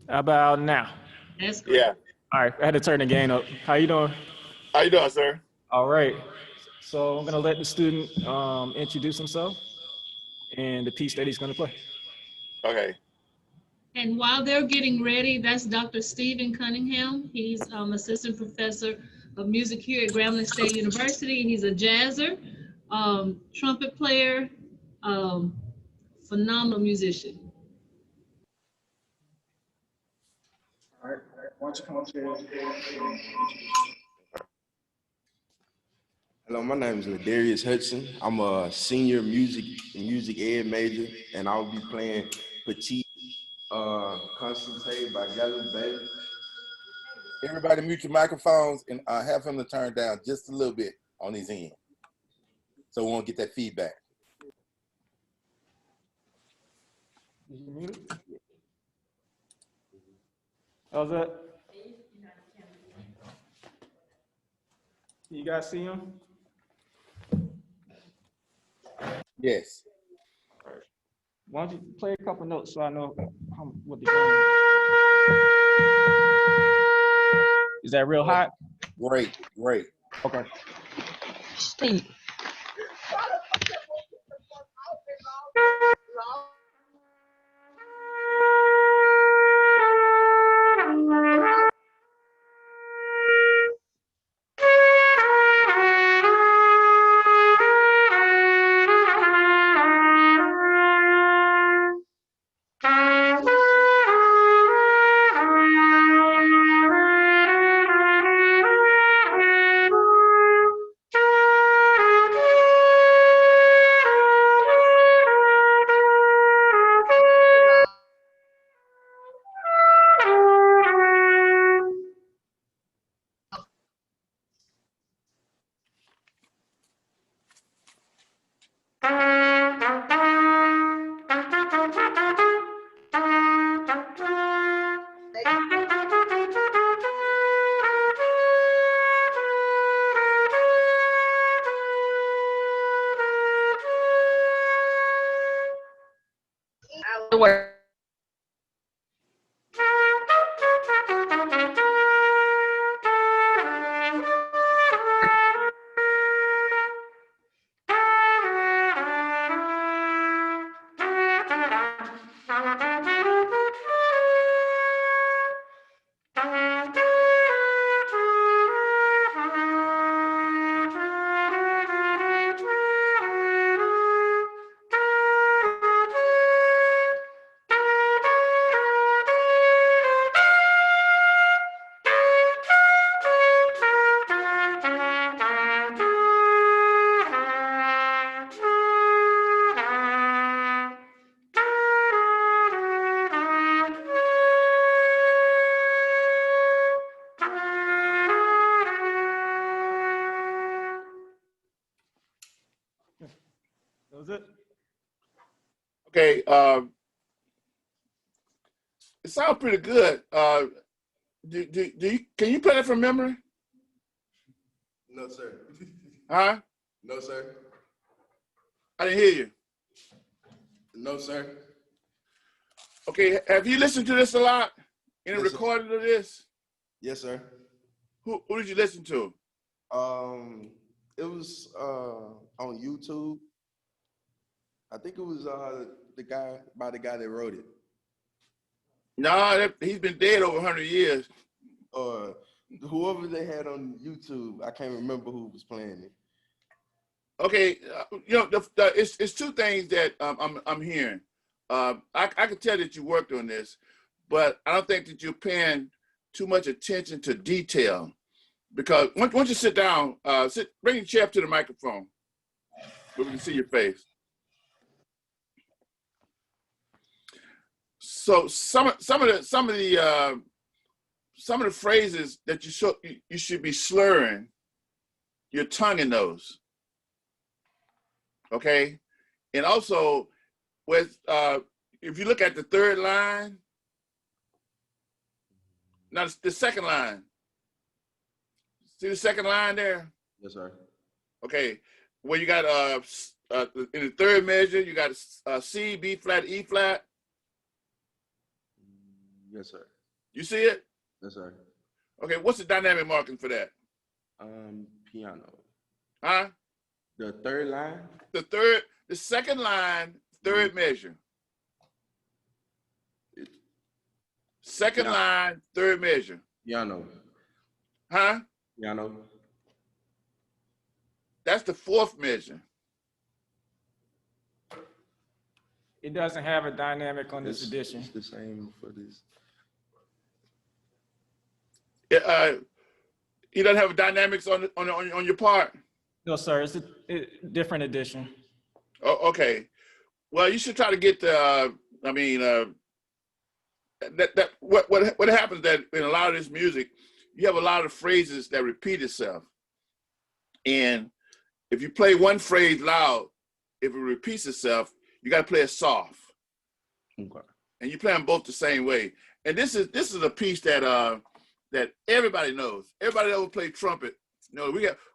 How about now? That's great. Yeah. All right, I had to turn the gain up. How you doing? How you doing, sir? All right. So I'm gonna let the student introduce himself and the piece that he's gonna play. Okay. And while they're getting ready, that's Dr. Stephen Cunningham. He's assistant professor of music here at Grambling State University. He's a jazzer, trumpet player, phenomenal musician. All right. Why don't you come up here? Hello, my name is Ladarius Hudson. I'm a senior music ed major, and I'll be playing Petit Constante by Gallup Bay. Everybody mute your microphones and have him to turn down just a little bit on his end, so we won't get that feedback. How's that? You guys see him? Yes. All right. Why don't you play a couple notes so I know what the game is. Is that real hot? Great, great. Okay. Steve. That was it? Okay. It sounds pretty good. Can you play that from memory? No, sir. Huh? No, sir. I didn't hear you. No, sir. Okay. Have you listened to this a lot? Any Yes, sir. recording of this? Yes, sir. Who did you listen to? It was on YouTube. I think it was the guy that wrote it. No, he's been dead over 100 years. Or whoever they had on YouTube, I can't remember who was playing it. Okay, you know, it's two things that I'm hearing. I can tell that you worked on this, but I don't think that you're paying too much attention to detail. Because once you sit down, bring your chair up to the microphone, where we can see your face. So some of the phrases that you should be slurring your tongue in those. Okay, and also with if you look at the third line, now the second line. See the second line there? Yes, sir. Okay, where you got in the third measure, you got C, B flat, E flat. Yes, sir. You see it? Yes, sir. Okay, what's the dynamic marking for that? Piano. Huh? The third line? The second line, third measure. Second line, third measure. Piano. Huh? Piano. That's the fourth measure. It doesn't have a dynamic on this edition. It's the same for this. You don't have dynamics on your part? No, sir. It's a different edition. Oh, okay. Well, you should try to get the. What happens that in a lot of this music, you have a lot of phrases that repeat itself, and if you play one phrase loud, if it repeats itself, you got to play it soft. Okay. And you play them both the same way. And this is a piece that that everybody knows. Everybody that ever played trumpet. You know,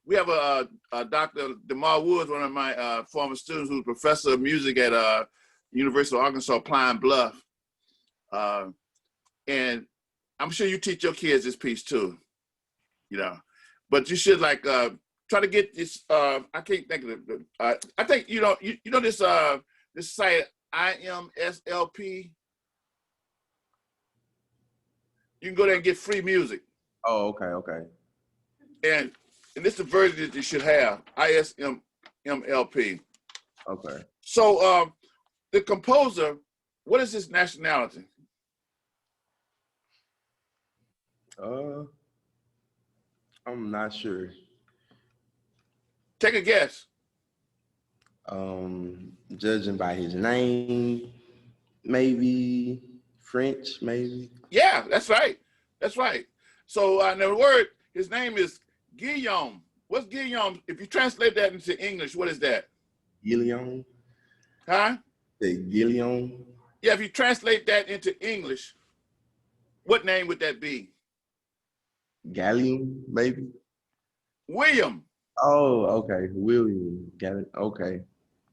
we have a Dr. DeMar Woods, one of my former students, who's a professor of music at University of Arkansas Pine Bluff. And I'm sure you teach your kids this piece too, you know. But you should try to get this. I can't think of it. I think you know this site IMSLP. You can go there and get free music. Oh, okay, okay. And this is the version that you should have, ISMLP. Okay. So the composer, what is his nationality? I'm not sure. Take a guess. Judging by his name, maybe French, maybe. Yeah, that's right. That's right. So the word, his name is Guillaume. What's Guillaume? If you translate that into English, what is that? Guillaume. Huh? Guillaume. Yeah, if you translate that into English, what name would that be? Gallium, maybe. William. Oh, okay. William. Got it. Okay.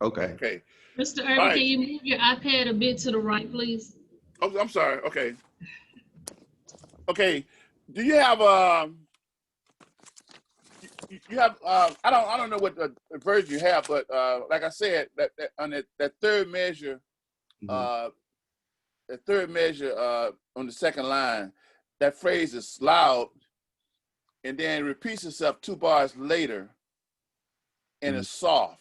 Okay. Okay. Mr. Irby, Right. can you move your iPad a bit to the right, please? Oh, I'm sorry. Okay. Okay. Do you have you have I don't know what the version you have, but like I said, that on that third measure, that third measure on the second line, that phrase is loud, and then repeats itself 2 bars later, and it's soft.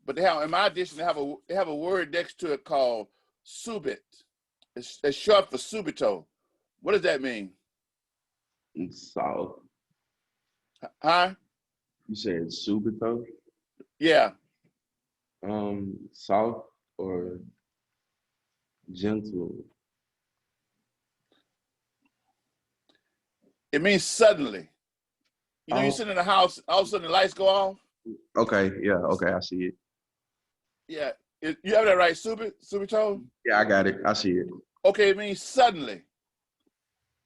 But they have in my edition they have a word next to it called subit. It's short for subito. What does that mean? It's soft. Huh? You said subito? Yeah. Soft or gentle? It means suddenly. You know, you sit in the house, all of a sudden the lights go off. Okay, yeah, okay, I see it. Yeah, you have that right, subito? Yeah, I got it. I see it. Okay, it means suddenly.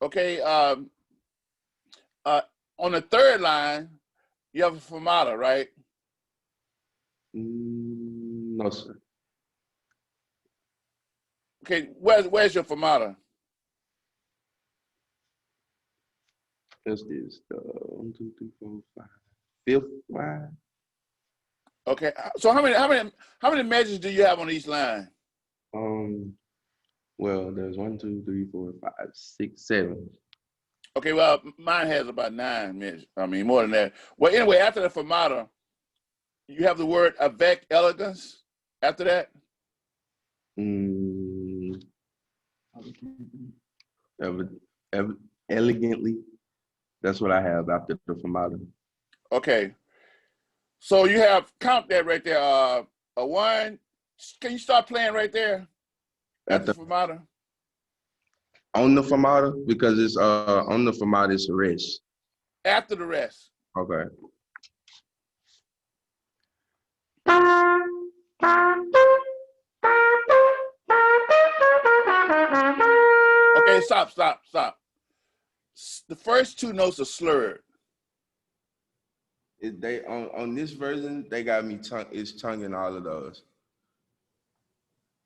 Okay, on the third line, you have a fermata, right? No, sir. Okay, where's your fermata? What's this? 1, 2, 3, 4, 5. Fifth wide. Okay. So how many measures do you have on each line? Well, there's 1, 2, 3, 4, 5, 6, 7. Okay. Well, mine has about 9 measures. I mean, more than that. Well, anyway, after the fermata, you have the word avec elegance. After that. Elegantly. That's what I have after the fermata. Okay. So you have count that right there. A 1. Can you start playing right there after the fermata? On the fermata, because it's on the fermata it's a rest. After the rest. Okay. Okay, stop. The first 2 notes are slurred. They on this version they got me tonguing all of those.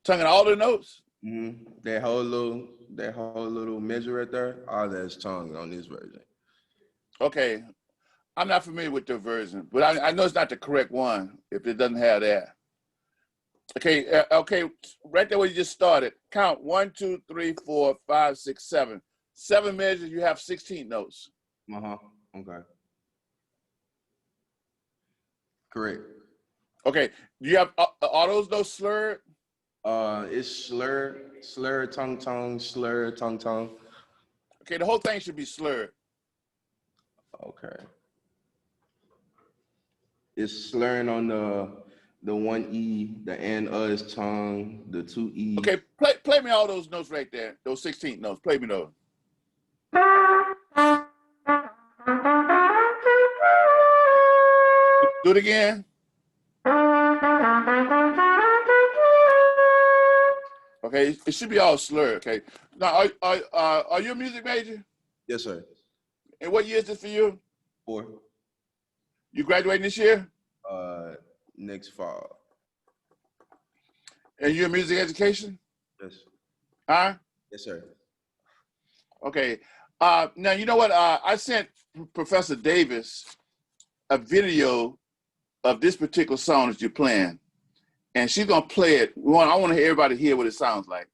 Tonguing all the notes? Mm-hmm. That whole little measure right there, all that's tongue on this version. Okay. I'm not familiar with the version, but I know it's not the correct one if it doesn't have that. Okay, okay, right there where you just started. Count 1, 2, 3, 4, 5, 6, 7. 7 measures, you have 16 notes. Okay. Correct. Okay. Do you have all those notes slurred? It's slur, tongue, slur, tongue. Okay, the whole thing should be slurred. Okay. It's slurring on the 1 E, the and is tongue, the 2 E. Okay, play me all those notes right there. Those 16 notes. Play me those. Do it again. Okay, it should be all slurred. Okay. Now, are you a music major? Yes, sir. And what year is this for you? 4. You graduating this year? Next fall. And you're in music education? Yes. Huh? Yes, sir. Okay. Now, you know what? I sent Professor Davis a video of this particular song that you're playing, and she's gonna play it. I want to hear everybody hear what it sounds like.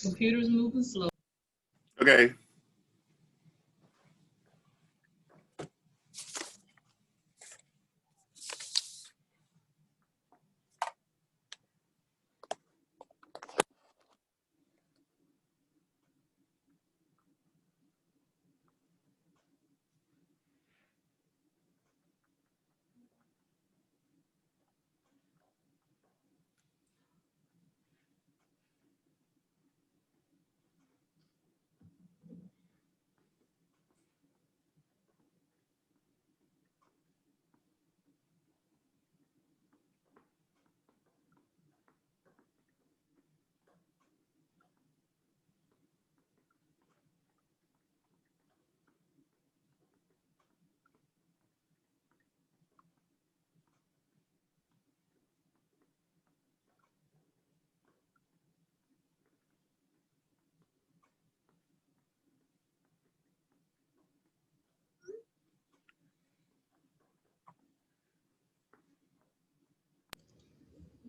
Computer's moving slow. Okay.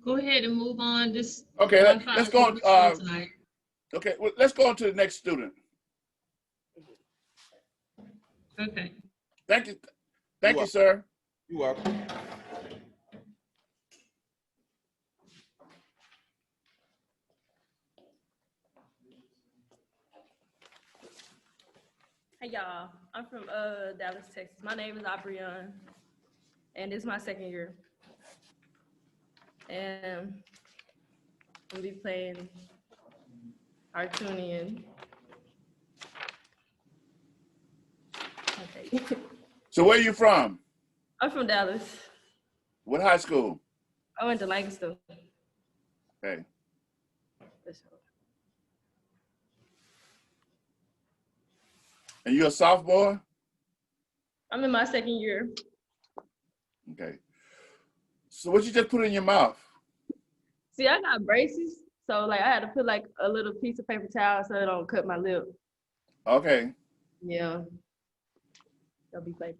Go ahead and move on. This Okay, Wi-Fi let's is go moving slow tonight. Okay, well, let's go on to the next student. Okay. Thank you. Thank you, sir. You're welcome. Hey y'all, I'm from Dallas, Texas. My name is Abrion, and it's my 2nd year. And I'm gonna be playing Artunian. Okay. So where are you from? I'm from Dallas. What high school? I went to Lancaster. Okay. And you're a sophomore? I'm in my second year. Okay. So what you just put in your mouth? See, I got braces, so like I had to put like a little piece of paper towel so it don't cut my lip. Okay. Yeah. That'll be safe.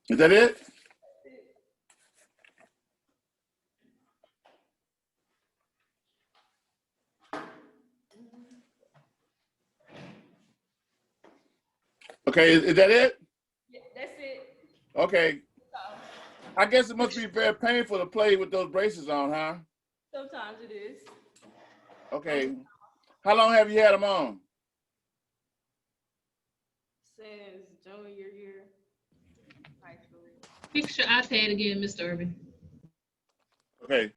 Is that it? Okay, is that it? Yeah, that's it. Okay. I guess it must be very painful to play with those braces on, huh? Sometimes it is. Okay. How long have you had them on? Since junior year, high school. Fix your iPad again, Mr. Irby. Okay.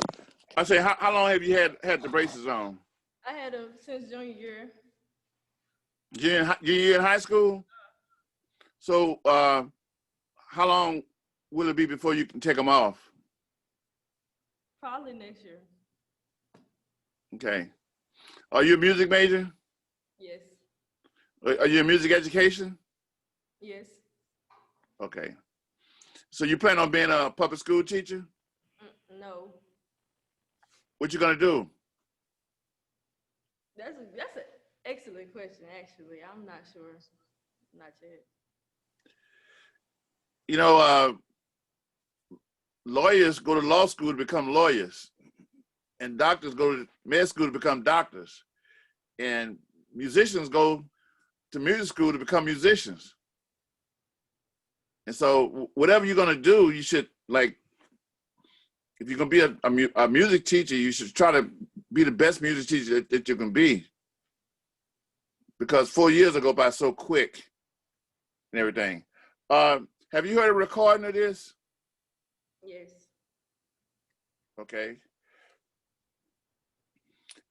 I say, how long have you had the braces on? I had them since junior year. Junior year in high school? So how long will it be before you can take them off? Probably next year. Okay. Are you a music major? Yes. Are you in music education? Yes. Okay. So you plan on being a public school teacher? No. What you gonna do? That's an excellent question, actually. I'm not sure. Not yet. You know, lawyers go to law school to become lawyers, and doctors go to med school to become doctors, and musicians go to music school to become musicians. And so whatever you're gonna do, you should, like, if you're gonna be a music teacher, you should try to be the best music teacher that you can be. because 4 years go by so quick and everything. Have you heard a recording of this? Yes. Okay.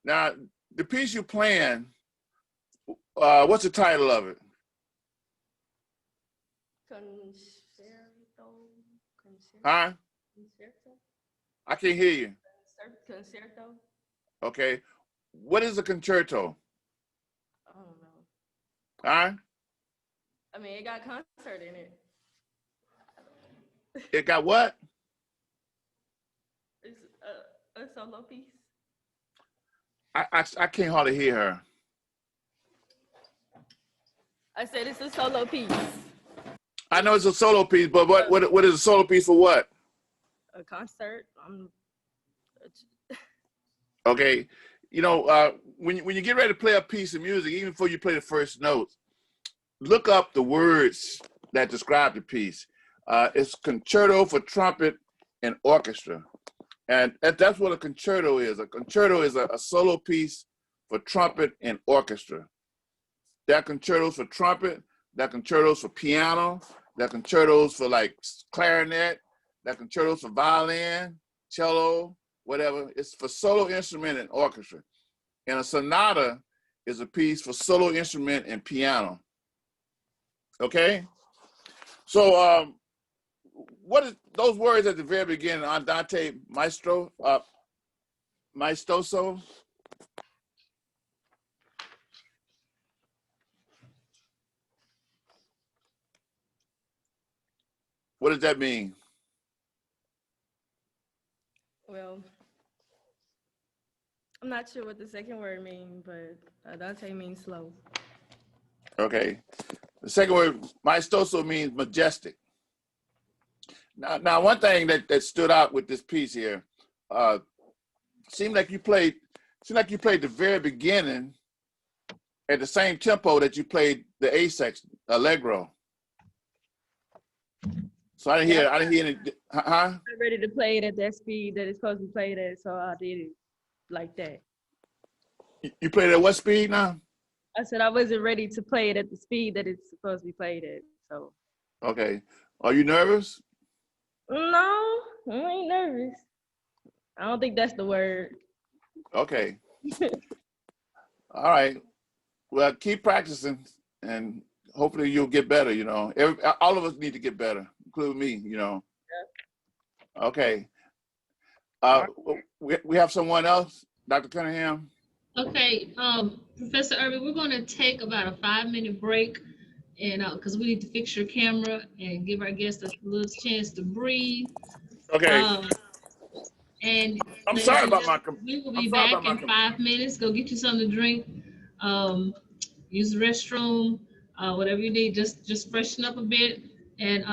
Now, the piece you're playing, what's the title of it? Huh? Concerto. I can't hear you. Concerto. Okay. What is a concerto? I don't know. Huh? I mean, it got concert in it. It got what? It's a solo piece. I can't hardly hear her. I said it's a solo piece. I know it's a solo piece, but what is a solo piece for what? A concert. Okay. You know, when you get ready to play a piece of music, even before you play the first notes, look up the words that describe the piece. It's concerto for trumpet and orchestra. And that's what a concerto is. A concerto is a solo piece for trumpet and orchestra. There are concertos for trumpet, there are concertos for piano, there are concertos for like clarinet, there are concertos for violin, cello, whatever. It's for solo instrument and orchestra. And a sonata is a piece for solo instrument and piano. Okay? So what is those words at the very beginning, andante maestro, maestoso? What does that mean? Well, I'm not sure what the second word means, but andante means slow. Okay. The second word, maestoso, means majestic. Now, one thing that stood out with this piece here, seemed like you played the very beginning at the same tempo that you played the A section, allegro. So I didn't hear any, huh? I'm ready to play it at that speed that it's supposed to be played at, so I did it like that. You played at what speed now? I said I wasn't ready to play it at the speed that it's supposed to be played at, so. Okay. Are you nervous? No, I ain't nervous. I don't think that's the word. Okay. All right. Well, keep practicing, and hopefully you'll get better. You know, all of us need to get better, including me. You know. Yeah. Okay. We have someone else, Dr. Cunningham. Okay, Professor Irby, we're going to take about a 5-minute break, and because we need to fix your camera and give our guests a little chance to breathe. Okay. And I'm sorry about my. we will be back in 5 minutes. Go get you something to drink. Use the restroom, whatever you need. Just freshen up a bit, and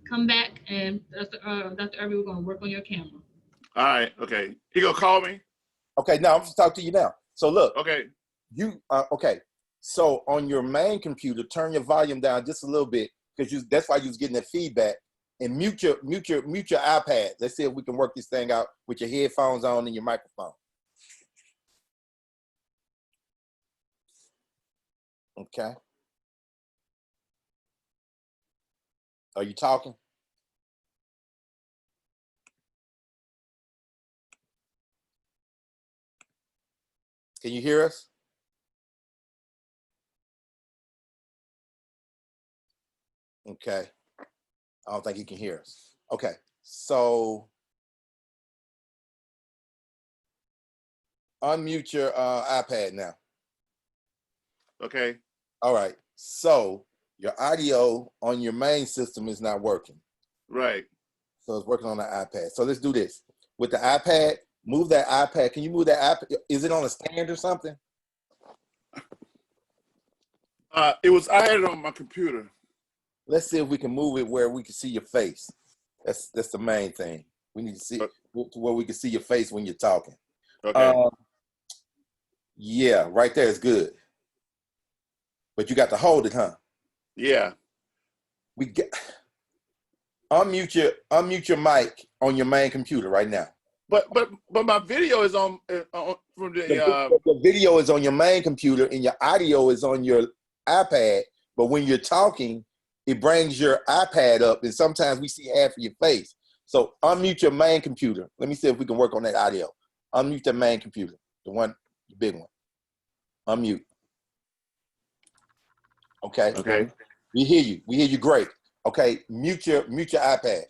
come back. And Dr. Irby, we're going to work on your camera. All right. Okay. He gonna call me. Okay. Now I'm just talking to you now. So look. Okay. You okay? So on your main computer, turn your volume down just a little bit because that's why you was getting that feedback. And mute your iPad. Let's see if we can work this thing out with your headphones on and your microphone. Okay. Are you talking? Can you hear us? Okay. I don't think you can hear us. Okay. So unmute your iPad now. Okay. All right. So your audio on your main system is not working. Right. So it's working on the iPad. So let's do this. With the iPad, move that iPad. Can you move that iPad? Is it on a stand or something? I had it on my computer. Let's see if we can move it where we can see your face. That's the main thing. We need to see where we can see your face when you're talking. Okay. Yeah, right there is good. But you got to hold it, huh? Yeah. Unmute your mic on your main computer right now. But my video is on from The video is on your main computer and your audio is on your iPad. But when you're talking, it brings your iPad up, and sometimes we see half of your face. So unmute your main computer. Let me see if we can work on that audio. Unmute the main computer, the big one. Unmute. Okay. Okay. We hear you. We hear you great. Okay. Mute your iPad.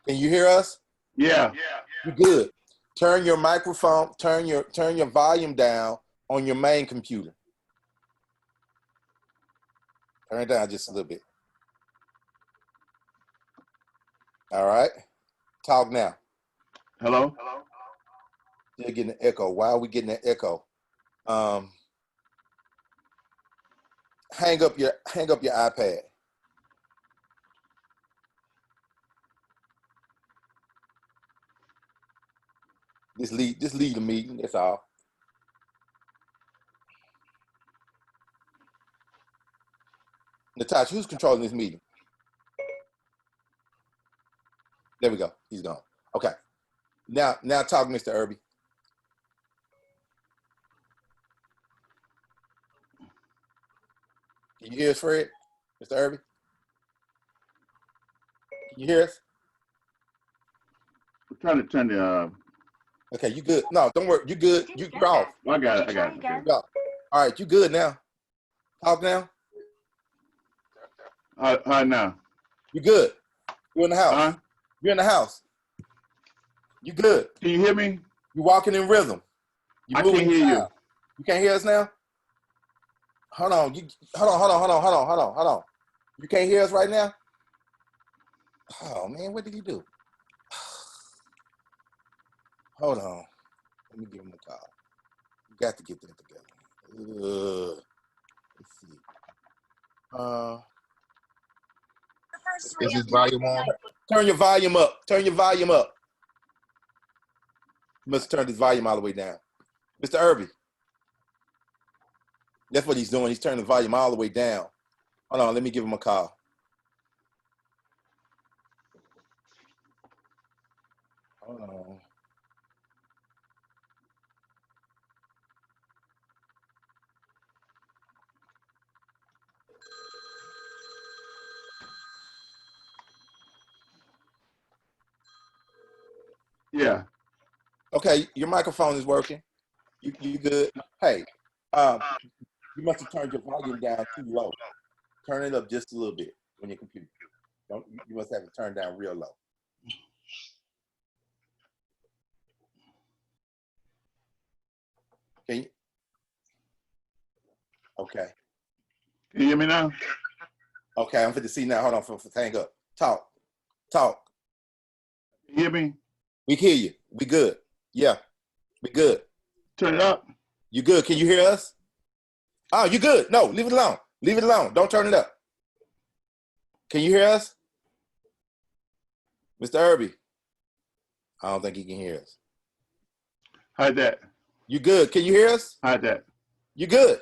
Can you hear us? Yeah. You good. Turn your microphone, turn your volume down on your main computer. Turn it down just a little bit. All right. Talk now. Hello? Still getting an echo. Why are we getting an echo? Hang up your iPad. Just leave the meeting. That's all. Natasha, who's controlling this meeting? There we go. He's gone. Okay. Now talk, Mr. Irby. Can you hear us, Fred? Mr. Irby? Can you hear us? I'm trying to turn the Okay, you good. No, don't worry. You good. You're off. I got it. All right, you good now. Talk now. All right, now. You good. You're in the house. Huh? You're in the house. You good. Can you hear me? You're walking in rhythm. I can't hear you. You can't hear us now? Hold on. Hold on. You can't hear us right now? Oh man, what did he do? Hold on. Let me give him a call. You got to get that together. Let's see. Is his volume on? Turn your volume up. Turn your volume up. You must turn his volume all the way down. Mr. Irby. That's what he's doing. He's turning the volume all the way down. Hold on, let me give him a call. Hold on. Yeah. Okay, your microphone is working. You good? Hey, you must have turned your volume down too low. Turn it up just a little bit on your computer. You must have it turned down real low. Can you? Okay. Can you hear me now? Okay, I'm fit to see now. Hold on, for hang up. Talk. Can you hear me? We hear you. We good. Yeah, we good. Turn it up. You good? Can you hear us? Oh, you good? No, leave it alone. Leave it alone. Don't turn it up. Can you hear us? Mr. Irby? I don't think he can hear us. How's that? You good? Can you hear us? How's that? You good?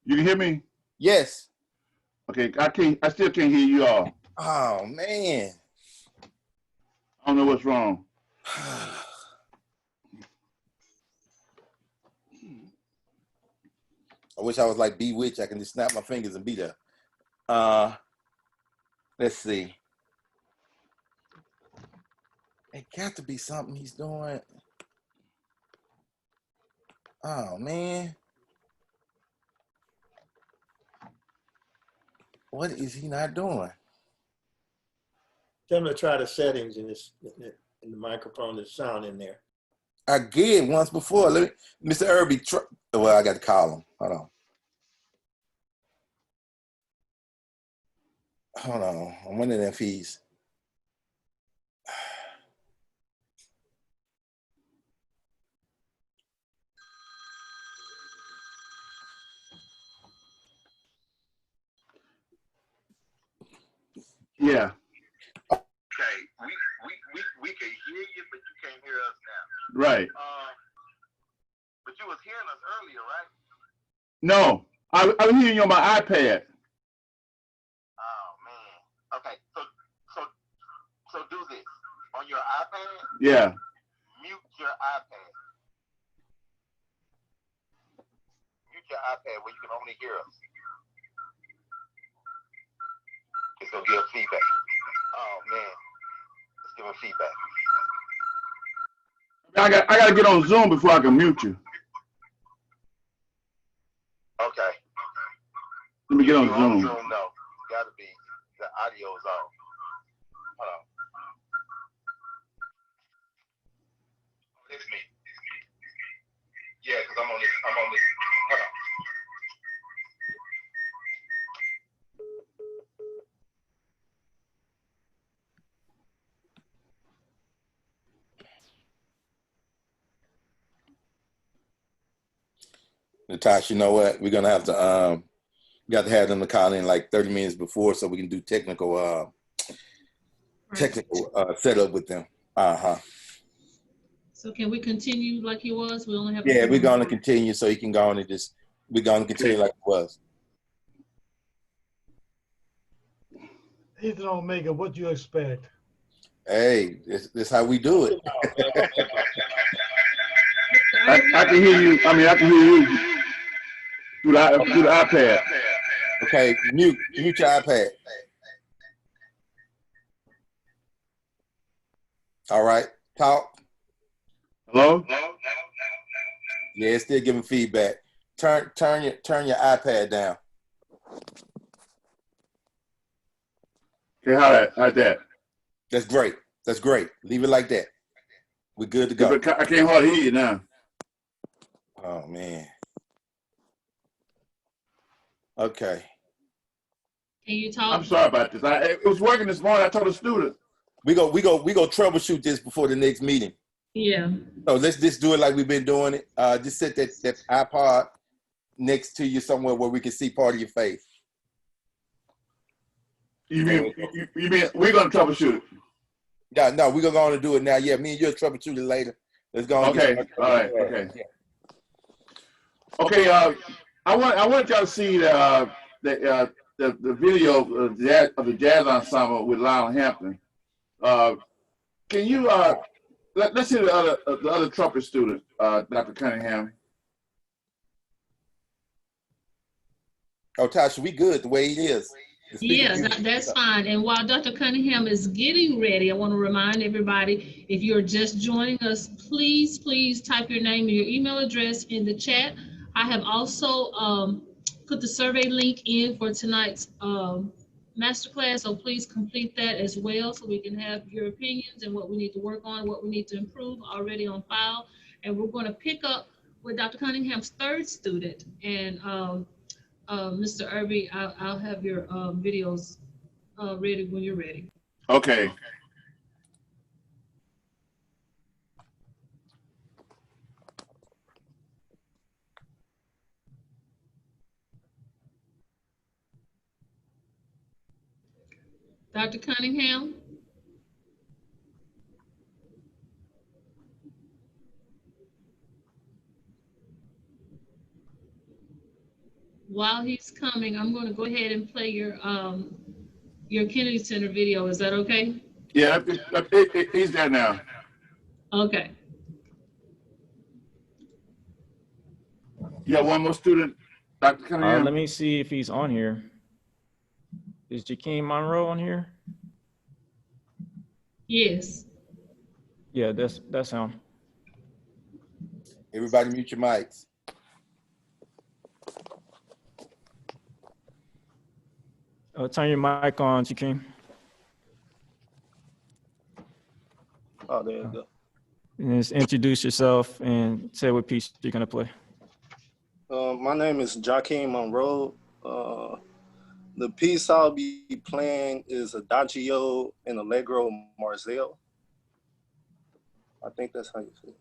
You can hear me? Yes. Okay, I still can't hear you all. Oh man. I don't know what's wrong. I wish I was like Bewitch. I can just snap my fingers and be there. Let's see. It got to be something he's doing. Oh man. What is he not doing? Tell him to try the settings in the microphone, the sound in there. I did once before. Let me, Mr. Irby. Well, I got to call him. Hold on. I'm wondering if he's. Yeah. Okay, we can hear you, but you can't hear us now. Right. But you was hearing us earlier, right? No, I was hearing you on my iPad. Oh man. Okay, so do Yeah. Mute your iPad. Mute your iPad where you can only hear us. It's gonna give feedback. Oh man, let's give him feedback. I gotta get on Zoom before I can mute you. Okay. Let me get on You Zoom. Zoom, no. Gotta be. The audio's off. Hold on. It's me. Yeah, because I'm on this. Hold on. Natasha, you know what? We're gonna have to we got to have them to call in like 30 minutes before so we can do technical setup with them. So can we continue like he was? We only have. Yeah, we're gonna continue so he can go on and we're gonna continue like it was. Ethan Omega, what do you expect? Hey, this how we do it. I can hear you. I mean, I can hear you through the iPad. Okay, mute your iPad. All right, talk. Hello? Yeah, it's still giving feedback. Turn your iPad down. Okay, how's that? That's great. That's great. Leave it like that. We're good to go. Yeah, but I can't hardly hear you now. Oh man. Okay. Can you talk? I'm sorry about this. It was working this morning. I told the student. We go troubleshoot this before the next meeting. Yeah. So let's just do it like we've been doing it. Just set that iPod next to you somewhere where we can see part of your face. You mean we're gonna troubleshoot it? Yeah, no, we're gonna go on and do it now. Yeah, me and you'll troubleshoot it later. Let's go on. Okay. All right. Okay. Yeah. Okay. I want y'all to see the video of the jazz ensemble with Lionel Hampton. Can you let's see the other trumpet student, Dr. Cunningham. Oh, Tasha, we good the way it is. Yeah, that's fine. And while Dr. Cunningham is getting ready, I want to remind everybody, if you're just joining us, please type your name and your email address in the chat. I have also put the survey link in for tonight's masterclass, so please complete that as well so we can have your opinions and what we need to work on, what we need to improve already on file. And we're going to pick up with Dr. Cunningham's third student. And Mr. Irby, I'll have your videos ready when you're ready. Okay. Dr. Cunningham? While he's coming, I'm going to go ahead and play your Kennedy Center video. Is that okay? Yeah, he's there now. Okay. You got one more student, Dr. Cunningham? Let me see if he's on here. Is Jakeem Monroe on here? Yes. Yeah, that's him. Everybody mute your mics. Turn your mic on, Jakeem. Oh, there you go. And just introduce yourself and say what piece you're gonna play. My name is Jakeem Monroe. The piece I'll be playing is Adagio in Allegro Marzelle. I think that's how you say it.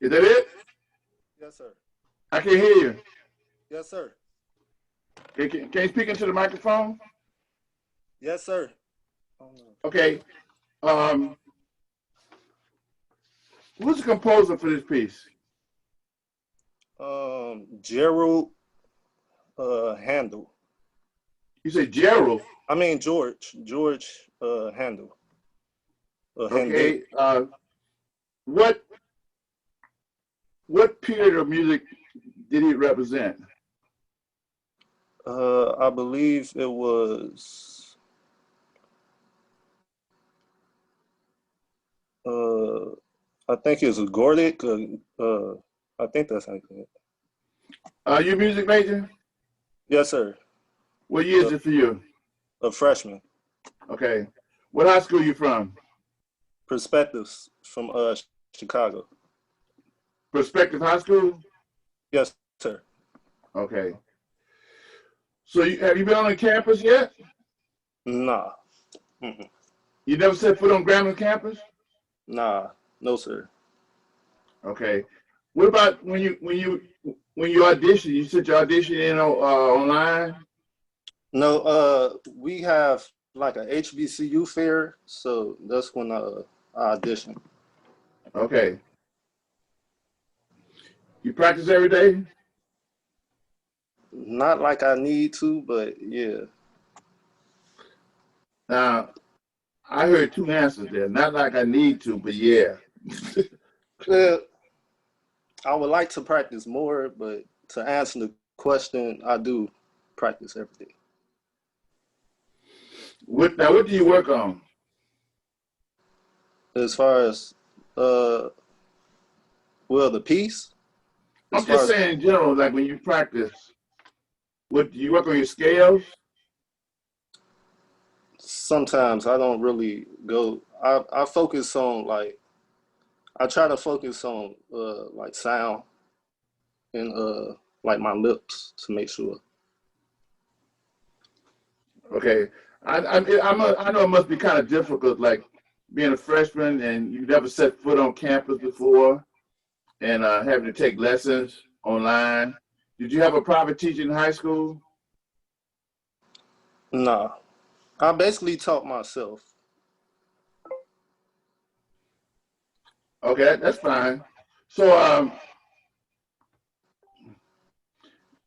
Is that it? Yes, sir. I can't hear you. Yes, sir. Can you speak into the microphone? Yes, sir. Okay. Who's the composer for this piece? Gerald Handel. You say Gerald? I mean George Handel. Okay. What period of music did he represent? I believe it was I think it's Gordic. I think that's how it. Are you a music major? Yes, sir. What year is it for you? A freshman. Okay. What high school are you from? Perspectives from Chicago. Perspective High School? Yes, sir. Okay. So have you been on the campus yet? Nah. You never set foot on Grambling campus? Nah, no, sir. Okay. What about when you audition? You sent your audition in online? No, we have like a HBCU fair, so that's when I audition. Okay. You practice every day? Not like I need to, but yeah. Now, I heard two answers there. Not like I need to, but yeah. I would like to practice more, but to answer the question, I do practice every day. What do you work on? As far as well, the piece. I'm just saying in general, like when you practice, what do you work on your scales? Sometimes I don't really go. I focus on I try to focus on like sound and like my lips to make sure. Okay, I know it must be kind of difficult, like being a freshman and you never set foot on campus before, and having to take lessons online. Did you have a private teacher in high school? Nah, I basically taught myself. Okay, that's fine. So,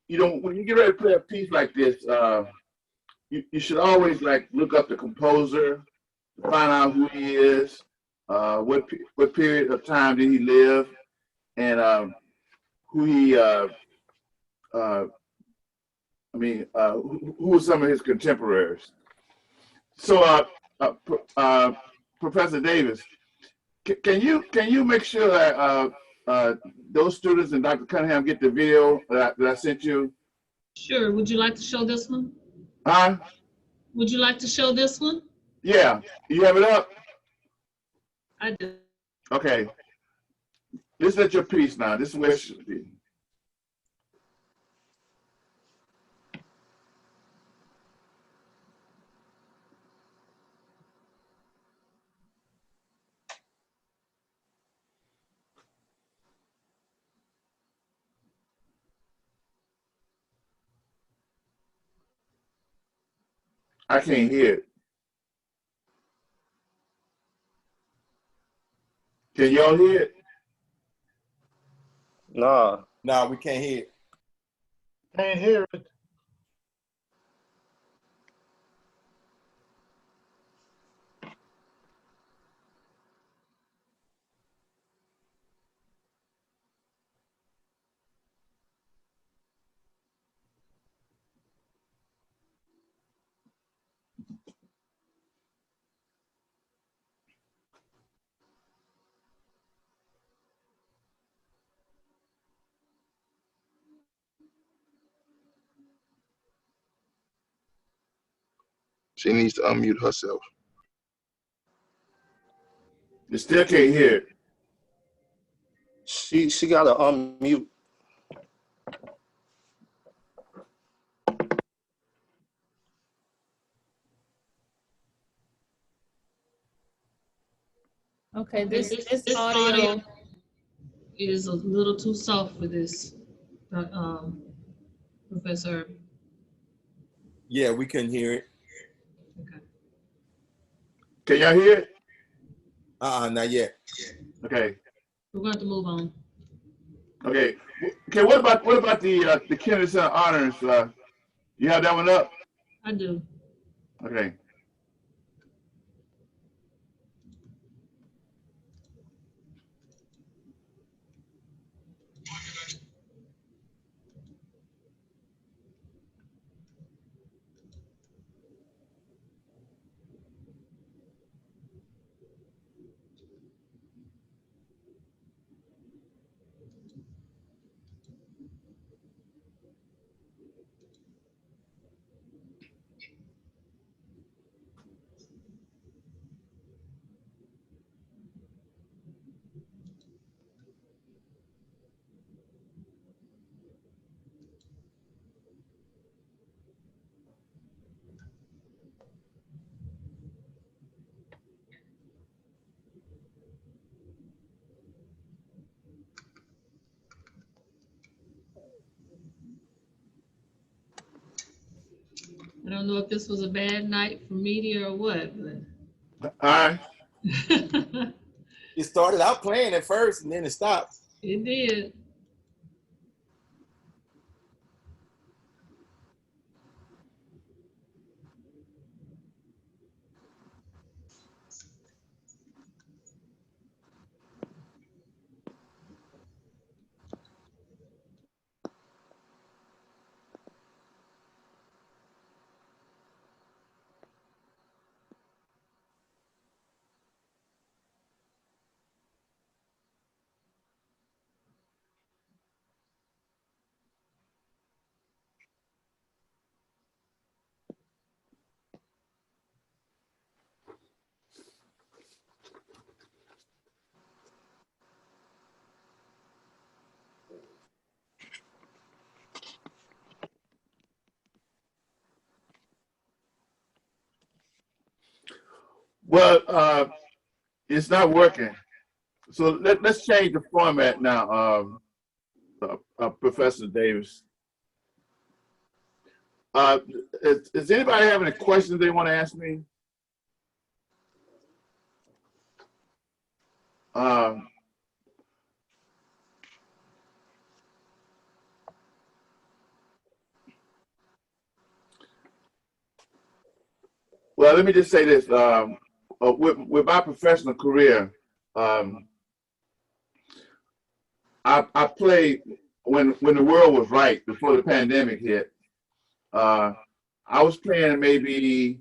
when you get ready to play a piece like this, you should always like look up the composer to find out who he is, what period of time did he live, and who he who were some of his contemporaries. So, Professor Davis, can you make sure that those students and Dr. Cunningham get the video that I sent you? Sure. Would you like to show this one? Huh? Would you like to show this one? Yeah. You have it up? I do. Okay. This is your piece now. This is where it should be. I can't hear it. Can y'all hear it? Nah. Nah, we can't hear it. Can't hear it. She needs to unmute herself. You still can't hear it. She got to unmute. Okay, this audio is a little too soft for this, Professor. Yeah, we couldn't hear it. Can y'all hear it? Not yet. Okay. We're going to move on. Okay. Okay. What about the Kennedy Center honors? You have that one up? I do. Okay. I don't know if this was a bad night for media or what, but. All right. It started out playing at first and then it stopped. It did. Well, it's not working. So let's change the format now, Professor Davis. Is anybody having any questions they want to ask me? Well, let me just say this. With my professional career, I played when the world was right before the pandemic hit. I was playing maybe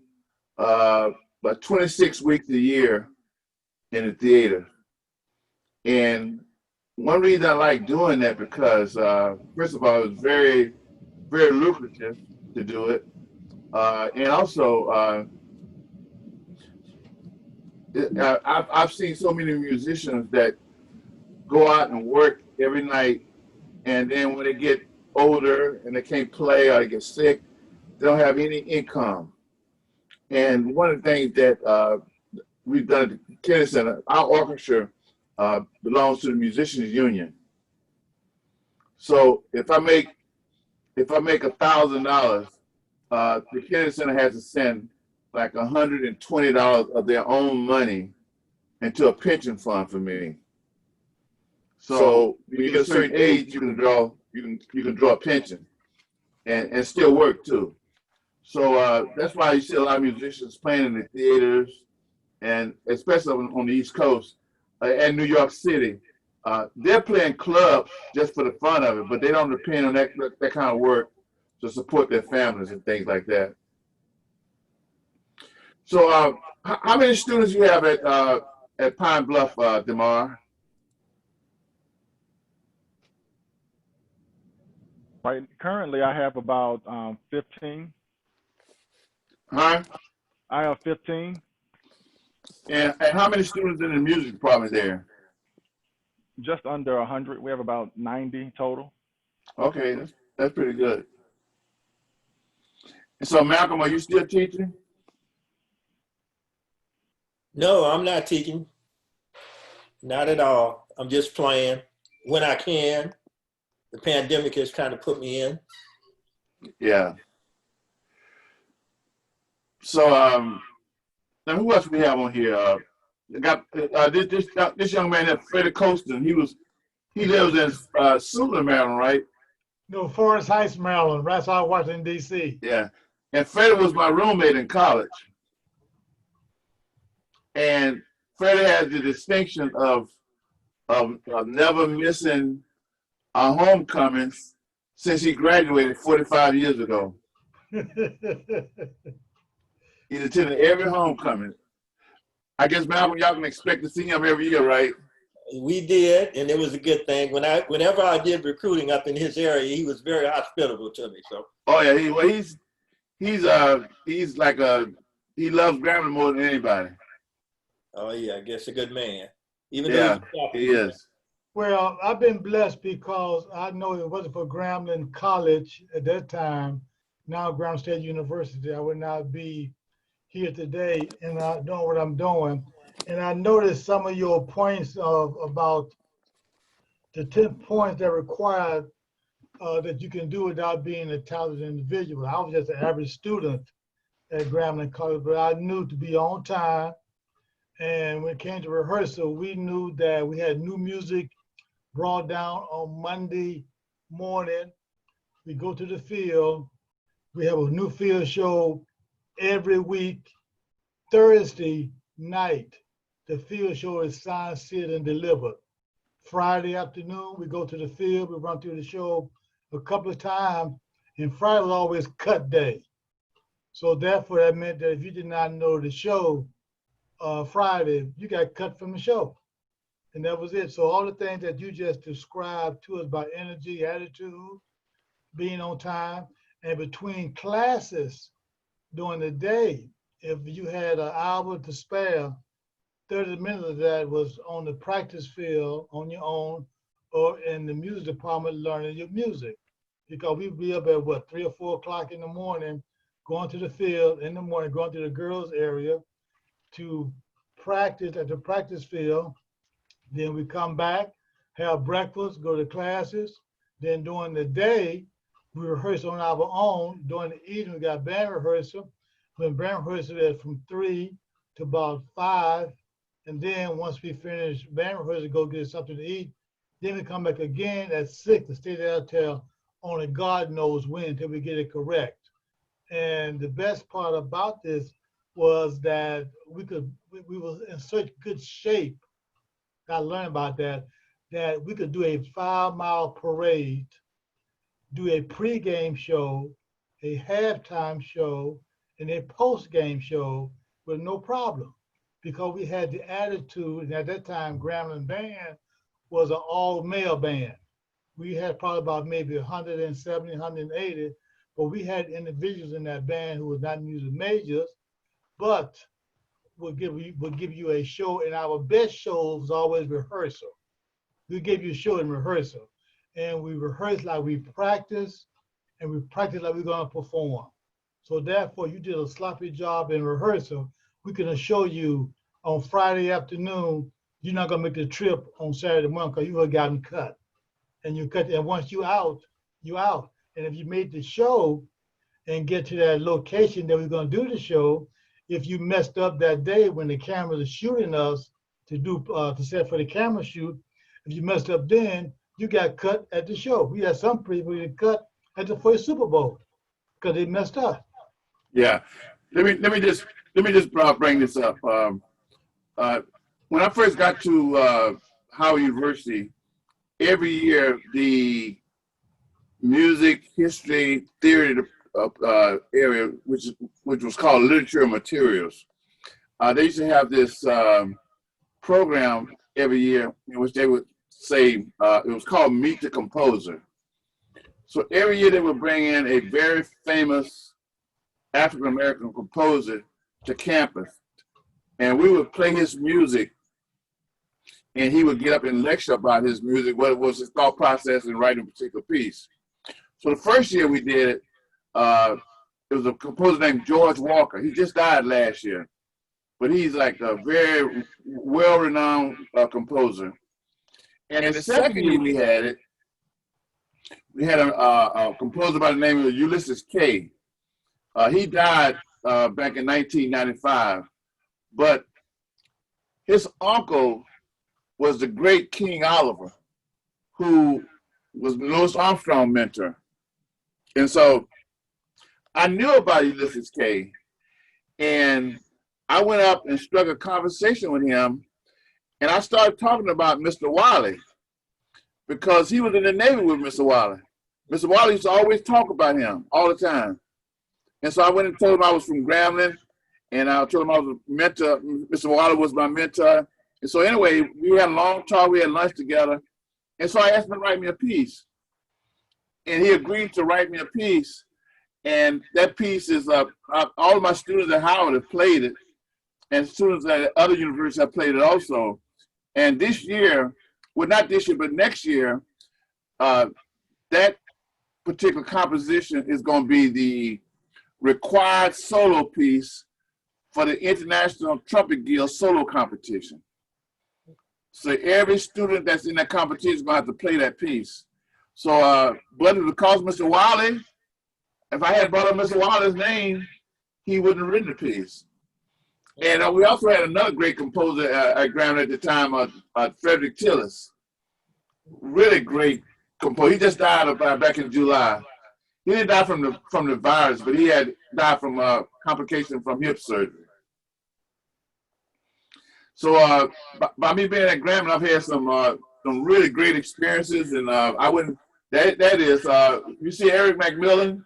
about 26 weeks a year in the theater. And one reason I like doing that because, first of all, it was very, very lucrative to do it. And also, I've seen so many musicians that go out and work every night, and then when they get older and they can't play or they get sick, they don't have any income. And one of the things that we've done at the Kennedy Center, our orchestra belongs to the Musicians Union. So if I make $1,000, the Kennedy Center has to send like $120 of their own money into a pension fund for me. So when you get a certain age, you can draw a pension and still work too. So that's why you see a lot of musicians playing in the theaters, and especially on the East Coast and New York City. They're playing clubs just for the fun of it, but they don't depend on that kind of work to support their families and things like that. So how many students you have at Pine Bluff, DeMar? Right. Currently, I have about 15. Huh? I have 15. And how many students in the music department there? Just under 100. We have about 90 total. Okay, that's pretty good. And so, Malcolm, are you still teaching? No, I'm not teaching. Not at all. I'm just playing. when I can. The pandemic has kind of put me in. Yeah. So now who else we have on here? Got this young man, that Freddie Colston. He lives in Suitland, Maryland, right? No, Forest Heights, Maryland. That's how I watched in D.C. Yeah. And Freddie was my roommate in college. And Freddie has the distinction of never missing our homecomings since he graduated 45 years ago. He's attended every homecoming. I guess, Malcolm, y'all can expect to see him every year, right? We did, and it was a good thing. Whenever I did recruiting up in his area, he was very hospitable to me. So. Oh yeah, he's like he loves Grambling more than anybody. Oh yeah, I guess a good man. Even yeah, though he is. Well, I've been blessed because I know it wasn't for Grambling College at that time, now Grambling State University, I would not be here today and doing what I'm doing. And I noticed some of your points about the 10 points that required that you can do without being a talented individual. I was just an average student at Grambling College, but I knew to be on time. And when it came to rehearsal, we knew that we had new music brought down on Monday morning. We go to the field. We have a new field show every week. Thursday night, the field show is signed, sealed, and delivered. Friday afternoon, we go to the field. We run through the show a couple of times, and Friday was always cut day. So therefore, that meant that if you did not know the show Friday, you got cut from the show. And that was it. So all the things that you just described to us about energy, attitude, being on time, and between classes during the day, if you had an hour to spare, 30 minutes of that was on the practice field on your own or in the music department learning your music. Because we'd be up at what, 3 or 4 o'clock in the morning, going to the field in the morning, going to the girls' area to practice at the practice field. Then we come back, have breakfast, go to classes. Then during the day, we rehearse on our own. During the evening, we got band rehearsal. When band rehearsal is from 3 to about 5. And then once we finish band rehearsal, go get something to eat. Then we come back again at 6 to stay there till only God knows when, until we get it correct. And the best part about this was that we were in such good shape. I learned about that we could do a 5-mile parade, do a pregame show, a halftime show, and a postgame show with no problem, because we had the attitude. And at that time, Grambling Band was an all-male band. We had probably about maybe 170, 180, but we had individuals in that band who was not music majors, but would give you a show. And our best show was always rehearsal. We give you a show in rehearsal, and we rehearse like we practice, and we practice like we're going to perform. So therefore, you did a sloppy job in rehearsal. We can assure you on Friday afternoon, you're not going to make the trip on Saturday morning because you would have gotten cut. And you cut, and once you out, you out. And if you made the show and get to that location that we're going to do the show, if you messed up that day when the cameras are shooting us to set for the camera shoot, if you messed up then, you got cut at the show. We had some people that cut at the first Super Bowl because they messed up. Yeah, let me just bring this up. When I first got to Howard University, every year the music history theory area, which was called literature and materials, they used to have this program every year in which they would say it was called Meet the Composer. So every year they would bring in a very famous African-American composer to campus, and we would play his music, and he would get up and lecture about his music, what it was his thought process in writing a particular piece. So the first year we did it, it was a composer named George Walker. He just died last year, but he's like a very well-renowned composer. And the second year we had it, we had a composer by the name of Ulysses K. He died back in 1995, but his uncle was the great King Oliver, who was Louis Armstrong's mentor. And so I knew about Ulysses K. And I went up and struck a conversation with him, and I started talking about Mr. Wiley, because he was in the Navy with Mr. Wiley. Mr. Wiley used to always talk about him all the time. And so I went and told him I was from Grambling, and I told him I was a mentor. Mr. Wiley was my mentor. And so anyway, we had a long talk, we had lunch together. And so I asked him to write me a piece. And he agreed to write me a piece. And that piece is, all of my students at Howard have played it, and students at other universities have played it also. And this year, well, not this year, but next year, that particular composition is going to be the required solo piece for the International Trumpet Guild solo competition. So every student that's in that competition is going to have to play that piece. So, but because Mr. Wiley, if I had brought up Mr. Wiley's name, he wouldn't have written the piece. And we also had another great composer at Grambling at the time, Frederick Tillis. Really great composer. He just died back in July. He didn't die from the virus, but he had died from complication from hip surgery. So by me being at Grambling, I've had some really great experiences, and I wouldn't. That is, you see Eric McMillan.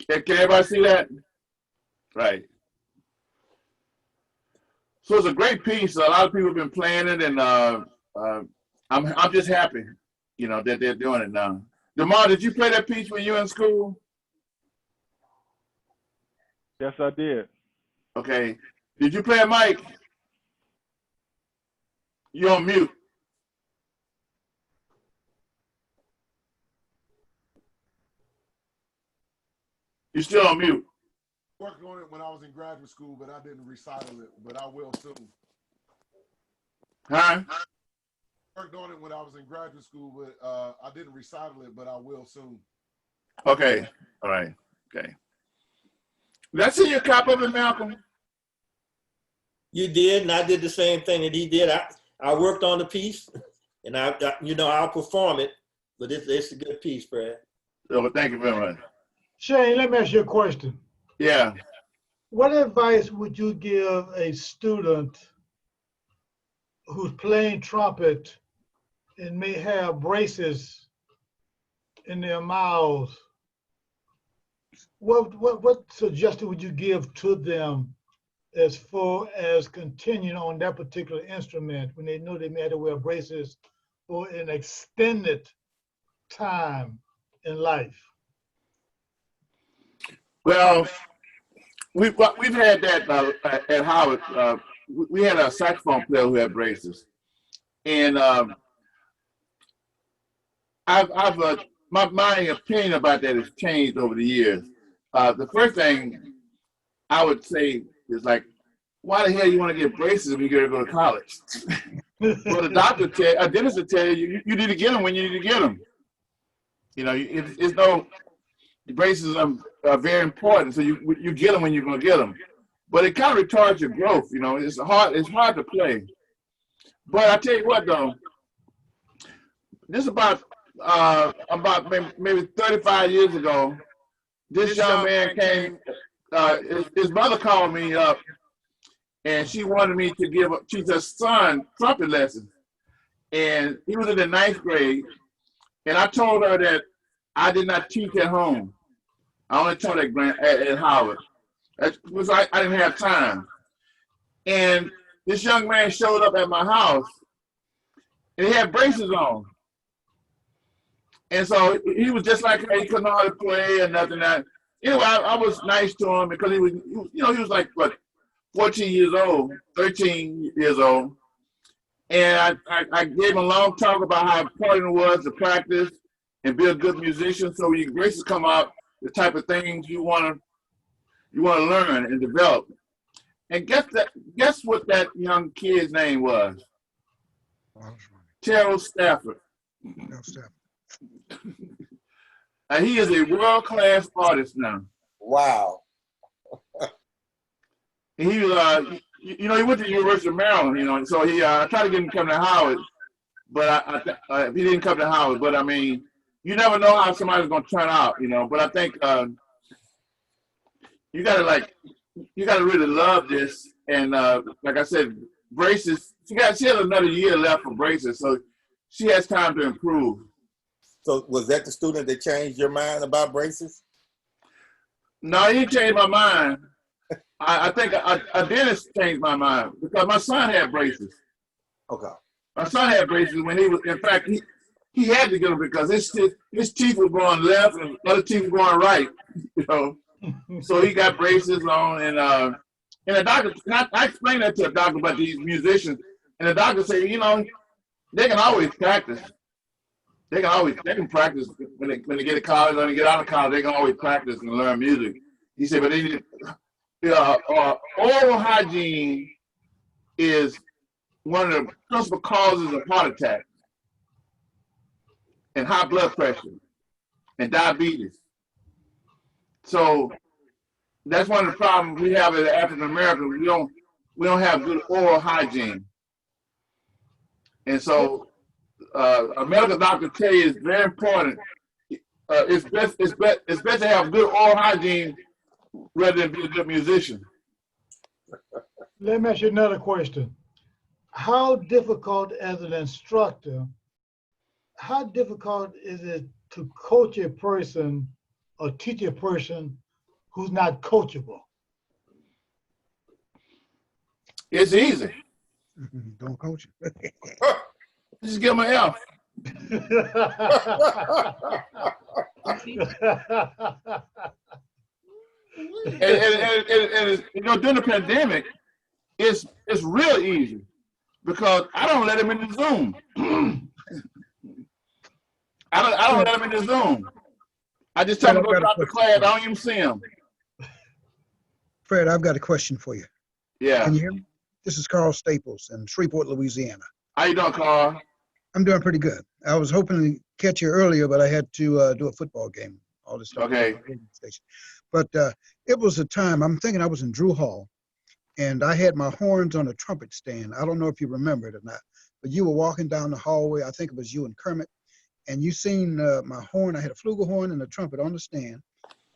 Can everybody see that? Right. So it's a great piece. A lot of people have been playing it, and I'm just happy, you know, that they're doing it now. DeMar, did you play that piece when you were in school? Yes, I did. Okay. Did you play it, Mike? You're on mute. You're still on mute. Worked on it when I was in graduate school, but I didn't recital it, but I will soon. Huh? Worked on it when I was in graduate school, but I didn't recital it, but I will soon. Okay. All right. Okay. Did I see your copy of it, Malcolm? You did, and I did the same thing that he did. I worked on the piece, and I'll perform it, but it's a good piece, Fred. Oh, thank you very much. Shane, let me ask you a question. Yeah. What advice would you give a student who's playing trumpet and may have braces in their mouths? What suggestion would you give to them as far as continuing on that particular instrument when they know they may have to wear braces for an extended time in life? Well, we've had that at Howard. We had a saxophone player who had braces, and my opinion about that has changed over the years. The first thing I would say is, like, why the hell you want to get braces when you get to go to college? Well, a dentist will tell you you need to get them when you need to get them. You know, it's no. The braces are very important, so you get them when you're gonna get them. But it kind of retards your growth. You know, it's hard to play. But I tell you what, though, this about maybe 35 years ago, this young man came. His mother called me up, and she wanted me to teach her son trumpet lessons, and he was in the 9th grade, and I told her that I did not teach at home. I only taught at Howard. Because I didn't have time. And this young man showed up at my house, and he had braces on. And so he was just like, he couldn't know how to play or nothing. Anyway, I was nice to him because he was like, what, 14 years old, 13 years old. And I gave him a long talk about how important it was to practice and be a good musician, so when your braces come out, the type of things you want to learn and develop. And guess what that young kid's name was? Terrell Stafford. And he is a world-class artist now. Wow. And he, you know, he went to the University of Maryland, you know, so he tried to get him to come to Howard, but he didn't come to Howard. But I mean, you never know how somebody's going to turn out, you know. But I think you gotta really love this. And like I said, braces. She has another year left for braces, so she has time to improve. So was that the student that changed your mind about braces? No, he didn't change my mind. I think a dentist changed my mind because my son had braces. Okay. My son had braces when he was, in fact, he had to get them because his teeth were going left and other teeth were going right, you know. So he got braces on, and the doctor, I explained that to the doctor about these musicians, and the doctor said, you know, they can always practice. They can practice when they get to college, when they get out of college, they can always practice and learn music. He said, but they need, oral hygiene is one of the principal causes of heart attack and high blood pressure and diabetes. So that's one of the problems we have as African Americans. We don't have good oral hygiene, and so a medical doctor tell you it's very important. It's best to have good oral hygiene rather than be a good musician. Let me ask you another question. How difficult as an instructor, how difficult is it to coach a person or teach a person who's not coachable? It's easy. Don't coach it. Just give them an F. and you know, during the pandemic, it's real easy because I don't let him in the Zoom. I don't let him in the Zoom. I just tell him to go drop the class. I don't even see him. Fred, I've got a question for you. Yeah. Can you hear me? This is Carl Staples in Shreveport, Louisiana. How you doing, Carl? I'm doing pretty good. I was hoping to catch you earlier, but I had to do a football game. All this stuff. Okay. But it was a time, I'm thinking I was in Drew Hall, and I had my horns on a trumpet stand. I don't know if you remember it or not, but you were walking down the hallway. I think it was you and Kermit, and you seen my horn. I had a flugelhorn and a trumpet on the stand,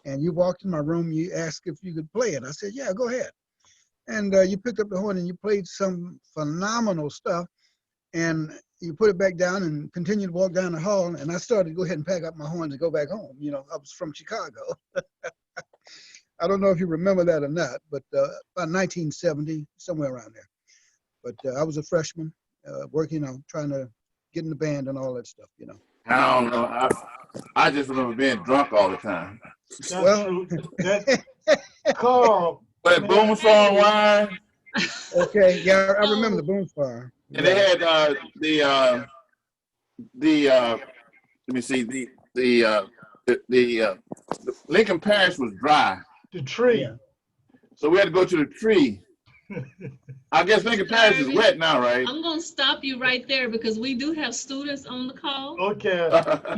and you walked in my room. You asked if you could play it. I said, yeah, go ahead. And you picked up the horn and you played some phenomenal stuff, and you put it back down and continued to walk down the hall. And I started to go ahead and pack up my horns and go back home. You know, I was from Chicago. I don't know if you remember that or not, but about 1970, somewhere around there. But I was a freshman, working on trying to get in the band and all that stuff, you know. I don't know. I just remember being drunk all the time. That's true. Carl. But Boomsong wine. Okay, yeah, I remember the Boomsong. And they had let me see, the Lincoln Parish was dry. The tree. Yeah. So we had to go to the tree. I guess Lincoln Parish is wet now, right? I'm gonna stop you right there because we do have students on the call. Okay.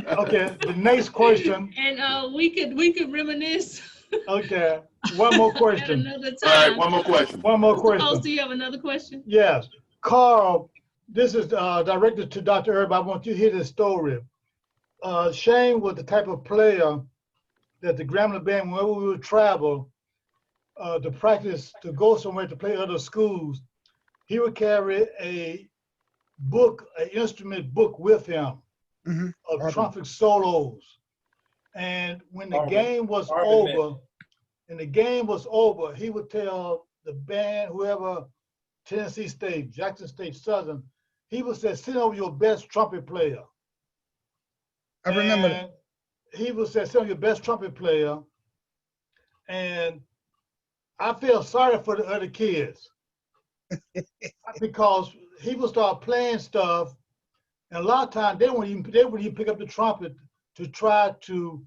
Okay. The next question. And we could reminisce. Okay. One more question. At another time. All right, one more question. One more question. Supposed to you have another question? Yes. Carl, this is directed to Dr. Irby. I want you to hear this story. Shane was the type of player that the Grambling Band, whenever we would travel to practice, to go somewhere to play other schools, he would carry a book, an instrument book with him of trumpet solos. And when the game was over, he would tell the band, whoever, Tennessee State, Jackson State, Southern, he would say, send over your best trumpet player. I remember that. He would say, send over your best trumpet player. And I feel sorry for the other kids because he would start playing stuff, and a lot of times they wouldn't even pick up the trumpet to try to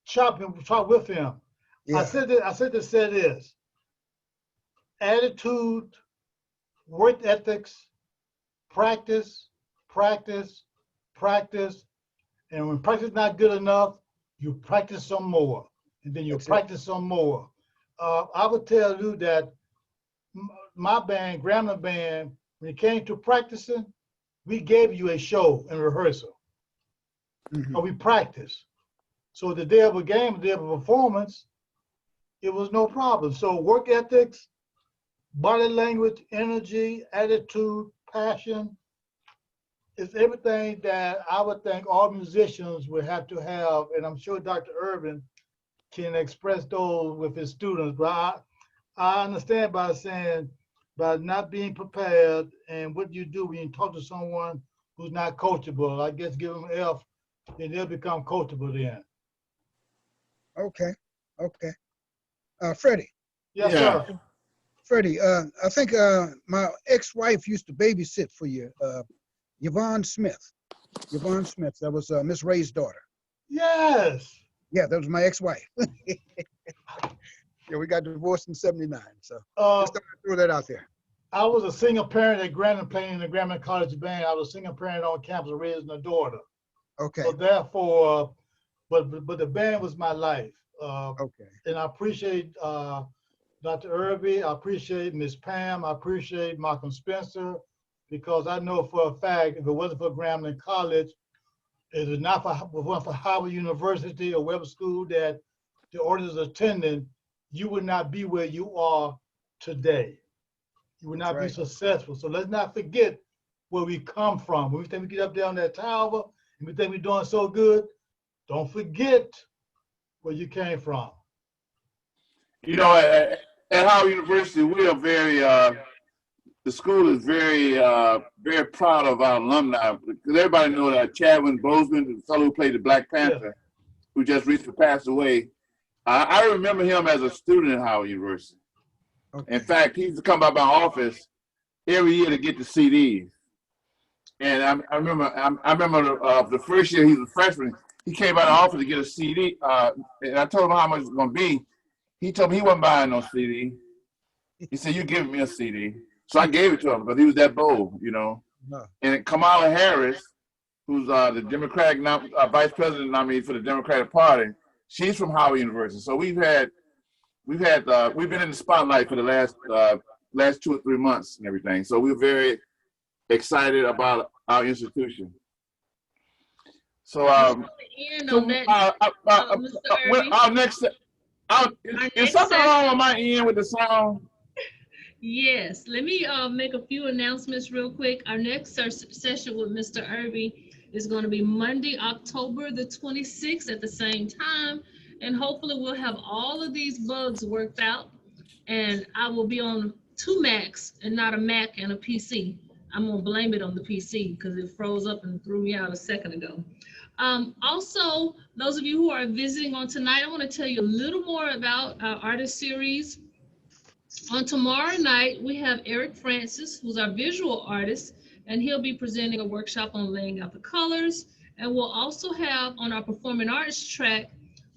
chop with him. Yeah. I said to say this: attitude, work ethics, practice, practice, practice, and when practice is not good enough, you practice some more, and then you practice some more. I would tell you that my band, Grambling Band, when it came to practicing, we gave you a show and rehearsal, or we practiced. So the day of a game, the day of a performance, it was no problem. So work ethics, body language, energy, attitude, passion, it's everything that I would think all musicians would have to have, and I'm sure Dr. Irby can express those with his students. But I understand by saying, by not being prepared and what you do when you talk to someone who's not coachable, I guess give them F, then they'll become coachable then. Okay, okay. Freddie. Yes, sir. Freddie, I think my ex-wife used to babysit for you, Yvonne Smith. Yvonne Smith, that was Miss Ray's daughter. Yes. Yeah, that was my ex-wife. Yeah, we got divorced in '79, so just thought I'd throw that out there. I was a single parent at Grambling, playing in the Grambling College Band. I was a single parent on campus raising a daughter. Okay. So therefore, but the band was my life. Okay. And I appreciate Dr. Irby. I appreciate Miss Pam. I appreciate Malcolm Spencer, because I know for a fact, if it wasn't for Grambling College, if it was not for Howard University or Webber School that the orders attending, you would not be where you are today. You would not be successful. So let's not forget where we come from. When we think we get up there on that tower and we think we're doing so good, don't forget where you came from. You know, at Howard University, we are very, the school is very, very proud of our alumni, because everybody knows that Chadwin Boseman, the fellow who played the Black Panther, who just recently passed away. I remember him as a student at Howard University. Okay. In fact, he used to come by my office every year to get the CDs. And I remember the first year he was a freshman, he came by the office to get a CD. And I told him how much it was going to be. He told me he wasn't buying no CD. He said, "You giving me a CD." So I gave it to him because he was that bold, you know. No. And Kamala Harris, who's the Democratic vice president nominee for the Democratic Party, she's from Howard University. So we've been in the spotlight for the last 2 or 3 months and everything. So we're very excited about our institution. So our next, is something wrong on my end with the song? Yes, let me make a few announcements real quick. Our next session with Mr. Irby is going to be Monday, October the 26th at the same time. And hopefully we'll have all of these bugs worked out. And I will be on 2 Macs and not a Mac and a PC. I'm going to blame it on the PC because it froze up and threw me out a second ago. Also, those of you who are visiting on tonight, I want to tell you a little more about our artist series. On tomorrow night, we have Eric Francis, who's our visual artist, and he'll be presenting a workshop on laying out the colors. And we'll also have on our performing arts track,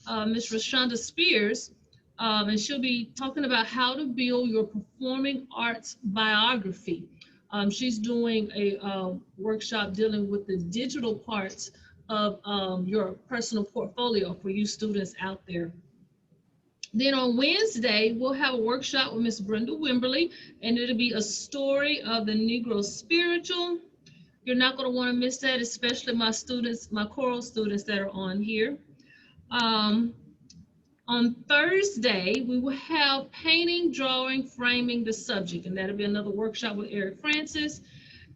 Ms. Rashonda Spears, and she'll be talking about how to build your performing arts biography. She's doing a workshop dealing with the digital parts of your personal portfolio for you students out there. Then on Wednesday, we'll have a workshop with Miss Brenda Wimberly, and it'll be a story of the Negro spiritual. You're not going to want to miss that, especially my students, my choral students that are on here. On Thursday, we will have painting, drawing, framing the subject, and that'll be another workshop with Eric Francis.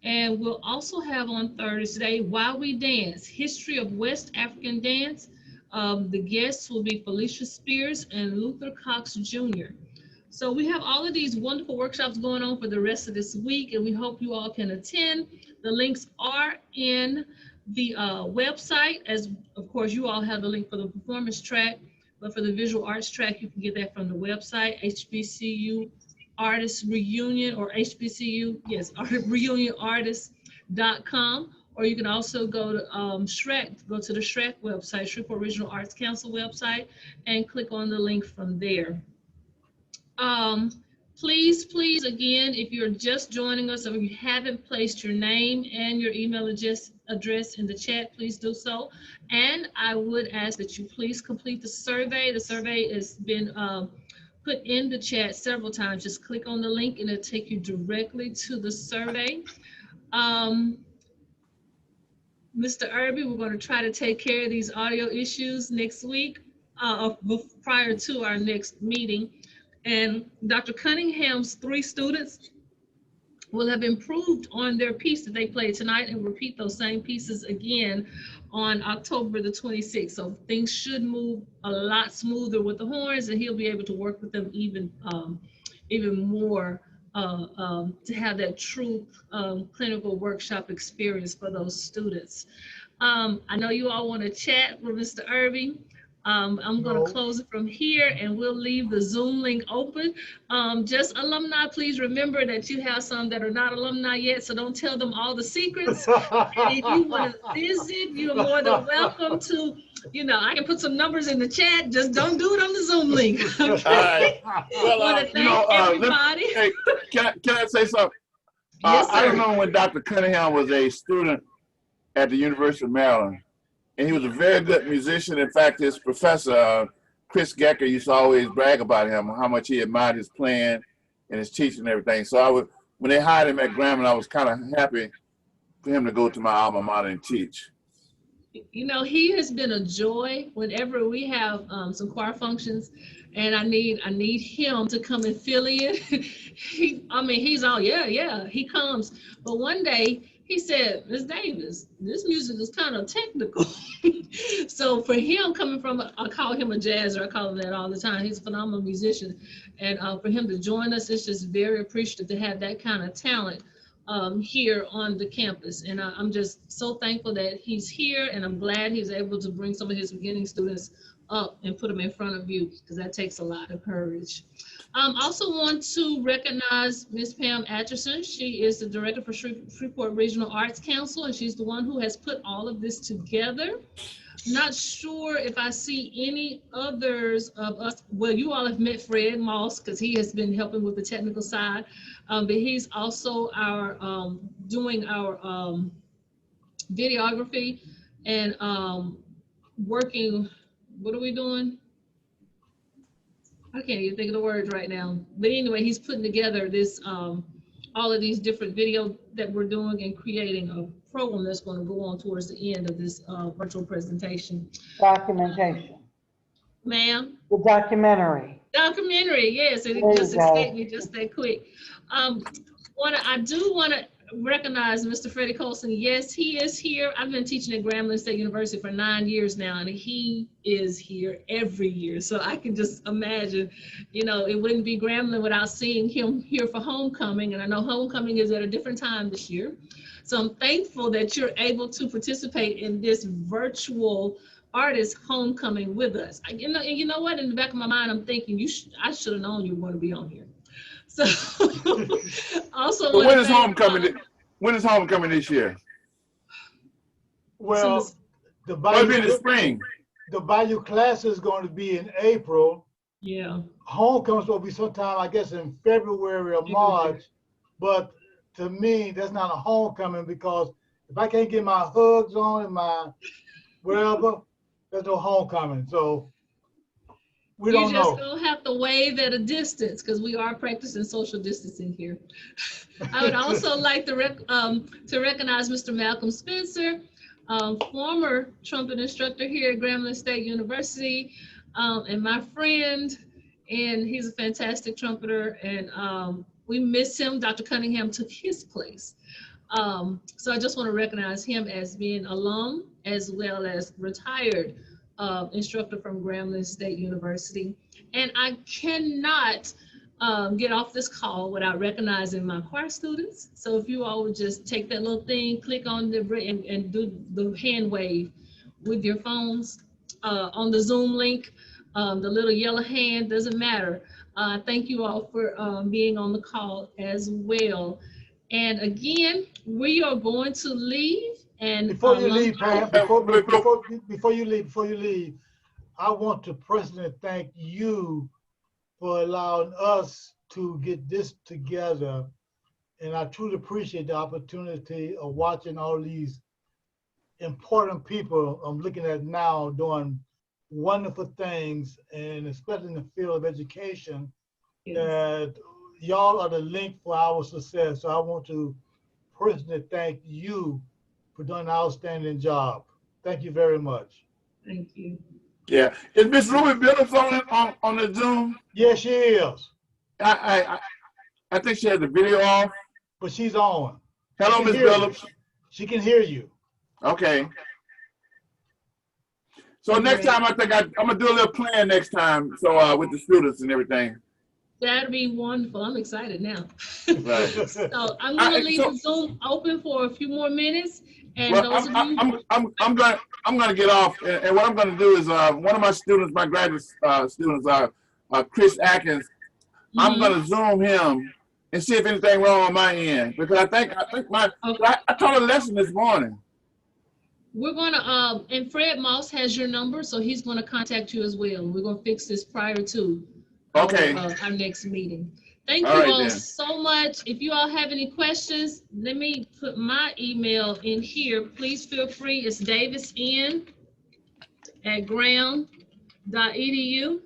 And we'll also have on Thursday, While We Dance, History of West African Dance. The guests will be Felicia Spears and Luther Cox Jr. So we have all of these wonderful workshops going on for the rest of this week, and we hope you all can attend. The links are in the website, as of course you all have the link for the performance track, but for the visual arts track, you can get that from the website, HBCU Artists Reunion, or HBCU, yes, reunionartists.com. Or you can also go to go to the SHREC website, Shreveport Regional Arts Council website, and click on the link from there. Please, please, again, if you're just joining us or if you haven't placed your name and your email address in the chat, please do so. And I would ask that you please complete the survey. The survey has been put in the chat several times. Just click on the link and it'll take you directly to the survey. Mr. Irby, we're going to try to take care of these audio issues next week, prior to our next meeting. And Dr. Cunningham's 3 students will have improved on their piece that they played tonight and repeat those same pieces again on October the 26th. So things should move a lot smoother with the horns, and he'll be able to work with them even more to have that true clinical workshop experience for those students. I know you all want to chat with Mr. Irby. I'm going to close it from here and we'll leave the Zoom link open. Just alumni, please remember that you have some that are not alumni yet, so don't tell them all the secrets. And if you want to visit, you're more than welcome to, I can put some numbers in the chat, just don't do it on the Zoom link. Okay? Well, want to thank everybody. Hey, can I say something? Yes, sir. I remember when Dr. Cunningham was a student at the University of Maryland. And he was a very good musician. In fact, his professor, Chris Gecker, used to always brag about him, how much he admired his playing and his teaching and everything. So when they hired him at Grambling, I was kind of happy for him to go to my alma mater and teach. He has been a joy whenever we have some choir functions, and I need him to come and fill in. He's all, yeah, he comes. But one day, he said, Ms. Davis, this music is kind of technical. So for him coming from, I call him a jazzer, I call him that all the time. He's a phenomenal musician. And for him to join us, it's just very appreciative to have that kind of talent here on the campus. And I'm just so thankful that he's here, and I'm glad he's able to bring some of his beginning students up and put them in front of you, because that takes a lot of courage. Also want to recognize Ms. Pam Atchison. She is the director for Shreveport Regional Arts Council, and she's the one who has put all of this together. Not sure if I see any others of us. Well, you all have met Fred Moss, because he has been helping with the technical side, but he's also doing our videography and working. What are we doing? I can't even think of the words right now. But anyway, he's putting together this, all of these different videos that we're doing and creating a program that's going to go on towards the end of this virtual presentation. Documentation. Ma'am? The documentary. Documentary, yes. It just escaped me just that quick. I do want to recognize Mr. Freddie Colson. Yes, he is here. I've been teaching at Grambling State University for 9 years now, and he is here every year. So I can just imagine, it wouldn't be Grambling without seeing him here for homecoming. And I know homecoming is at a different time this year. So I'm thankful that you're able to participate in this virtual artist homecoming with us. And you know what? In the back of my mind, I'm thinking I should have known you were going to be on here. So also, so when is homecoming? When is homecoming this year? Well, the spring. The Bayou class is going to be in April. Yeah. Homecoming will be sometime, I guess, in February or March. But to me, that's not a homecoming, because if I can't get my hugs on and my whatever, there's no homecoming. So we don't know. You just gonna have to wave at a distance, because we are practicing social distancing here. I would also like to recognize Mr. Malcolm Spencer, former trumpet instructor here at Grambling State University, and my friend, and he's a fantastic trumpeter, and we miss him. Dr. Cunningham took his place. So I just want to recognize him as being alum as well as retired instructor from Grambling State University. And I cannot get off this call without recognizing my choir students. So if you all would just take that little thing, click on the and do the hand wave with your phones on the Zoom link, the little yellow hand, doesn't matter. Thank you all for being on the call as well. And again, we are going to leave. And before you leave, Pam, before you leave, I want to personally thank you for allowing us to get this together. And I truly appreciate the opportunity of watching all these important people I'm looking at now doing wonderful things, and especially in the field of education, that y'all are the link for our success. So I want to personally thank you for doing an outstanding job. Thank you very much. Thank you. Yeah. Is Miss Ruby Billups on the Zoom? Yes, she is. I think she has the video off. But she's on. Hello, Miss Billups. She can hear you. Okay. So next time, I think I'm gonna do a little plan next time. So with the students and everything. That'd be wonderful. I'm excited now. Right. So I'm gonna leave the Zoom open for a few more minutes. And Well, those of you, I'm gonna get off, and what I'm gonna do is one of my students, my graduate students, Chris Atkins. I'm gonna Zoom him and see if anything wrong on my end, because I think I taught a lesson this morning. we're gonna and Fred Moss has your number, so he's gonna contact you as well. We're gonna fix this prior to our next meeting. Thank you all so much. If you all have any questions, let me put my email in here. Please feel free. It's davisin@ground.edu.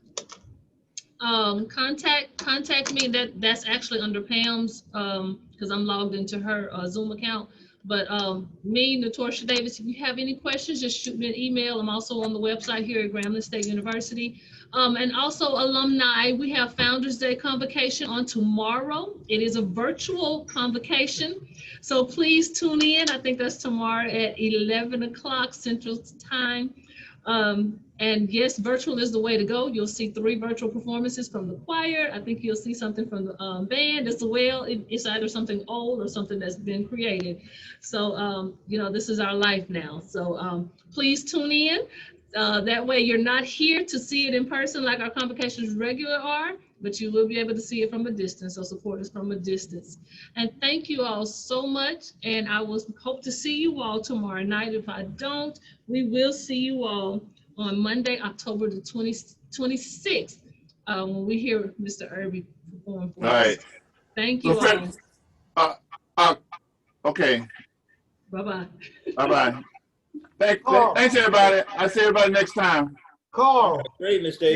Contact me. That's actually under Pam's because I'm logged into her Zoom account. But me, Natorsha Davis, if you have any questions, just shoot me an email. I'm also on the website here at Grambling State University. And also alumni, we have Founders Day convocation on tomorrow. It is a virtual convocation. So please tune in. I think that's tomorrow at 11 o'clock Central Time. And yes, virtual is the way to go. You'll see 3 virtual performances from the choir. I think you'll see something from the band as well. It's either something old or something that's been created. So, you know, this is our life now. So please tune in. That way you're not here to see it in person like our convocations regular are, but you will be able to see it from a distance. So support us from a distance. And thank you all so much. And I will hope to see you all tomorrow night. If I don't, we will see you all on Monday, October the 26th, when we hear Mr. Irby perform for us. All right. Thank you all. Okay. Bye-bye. Bye-bye. Thanks, everybody. I'll see everybody next time. Carl. Great, Mr.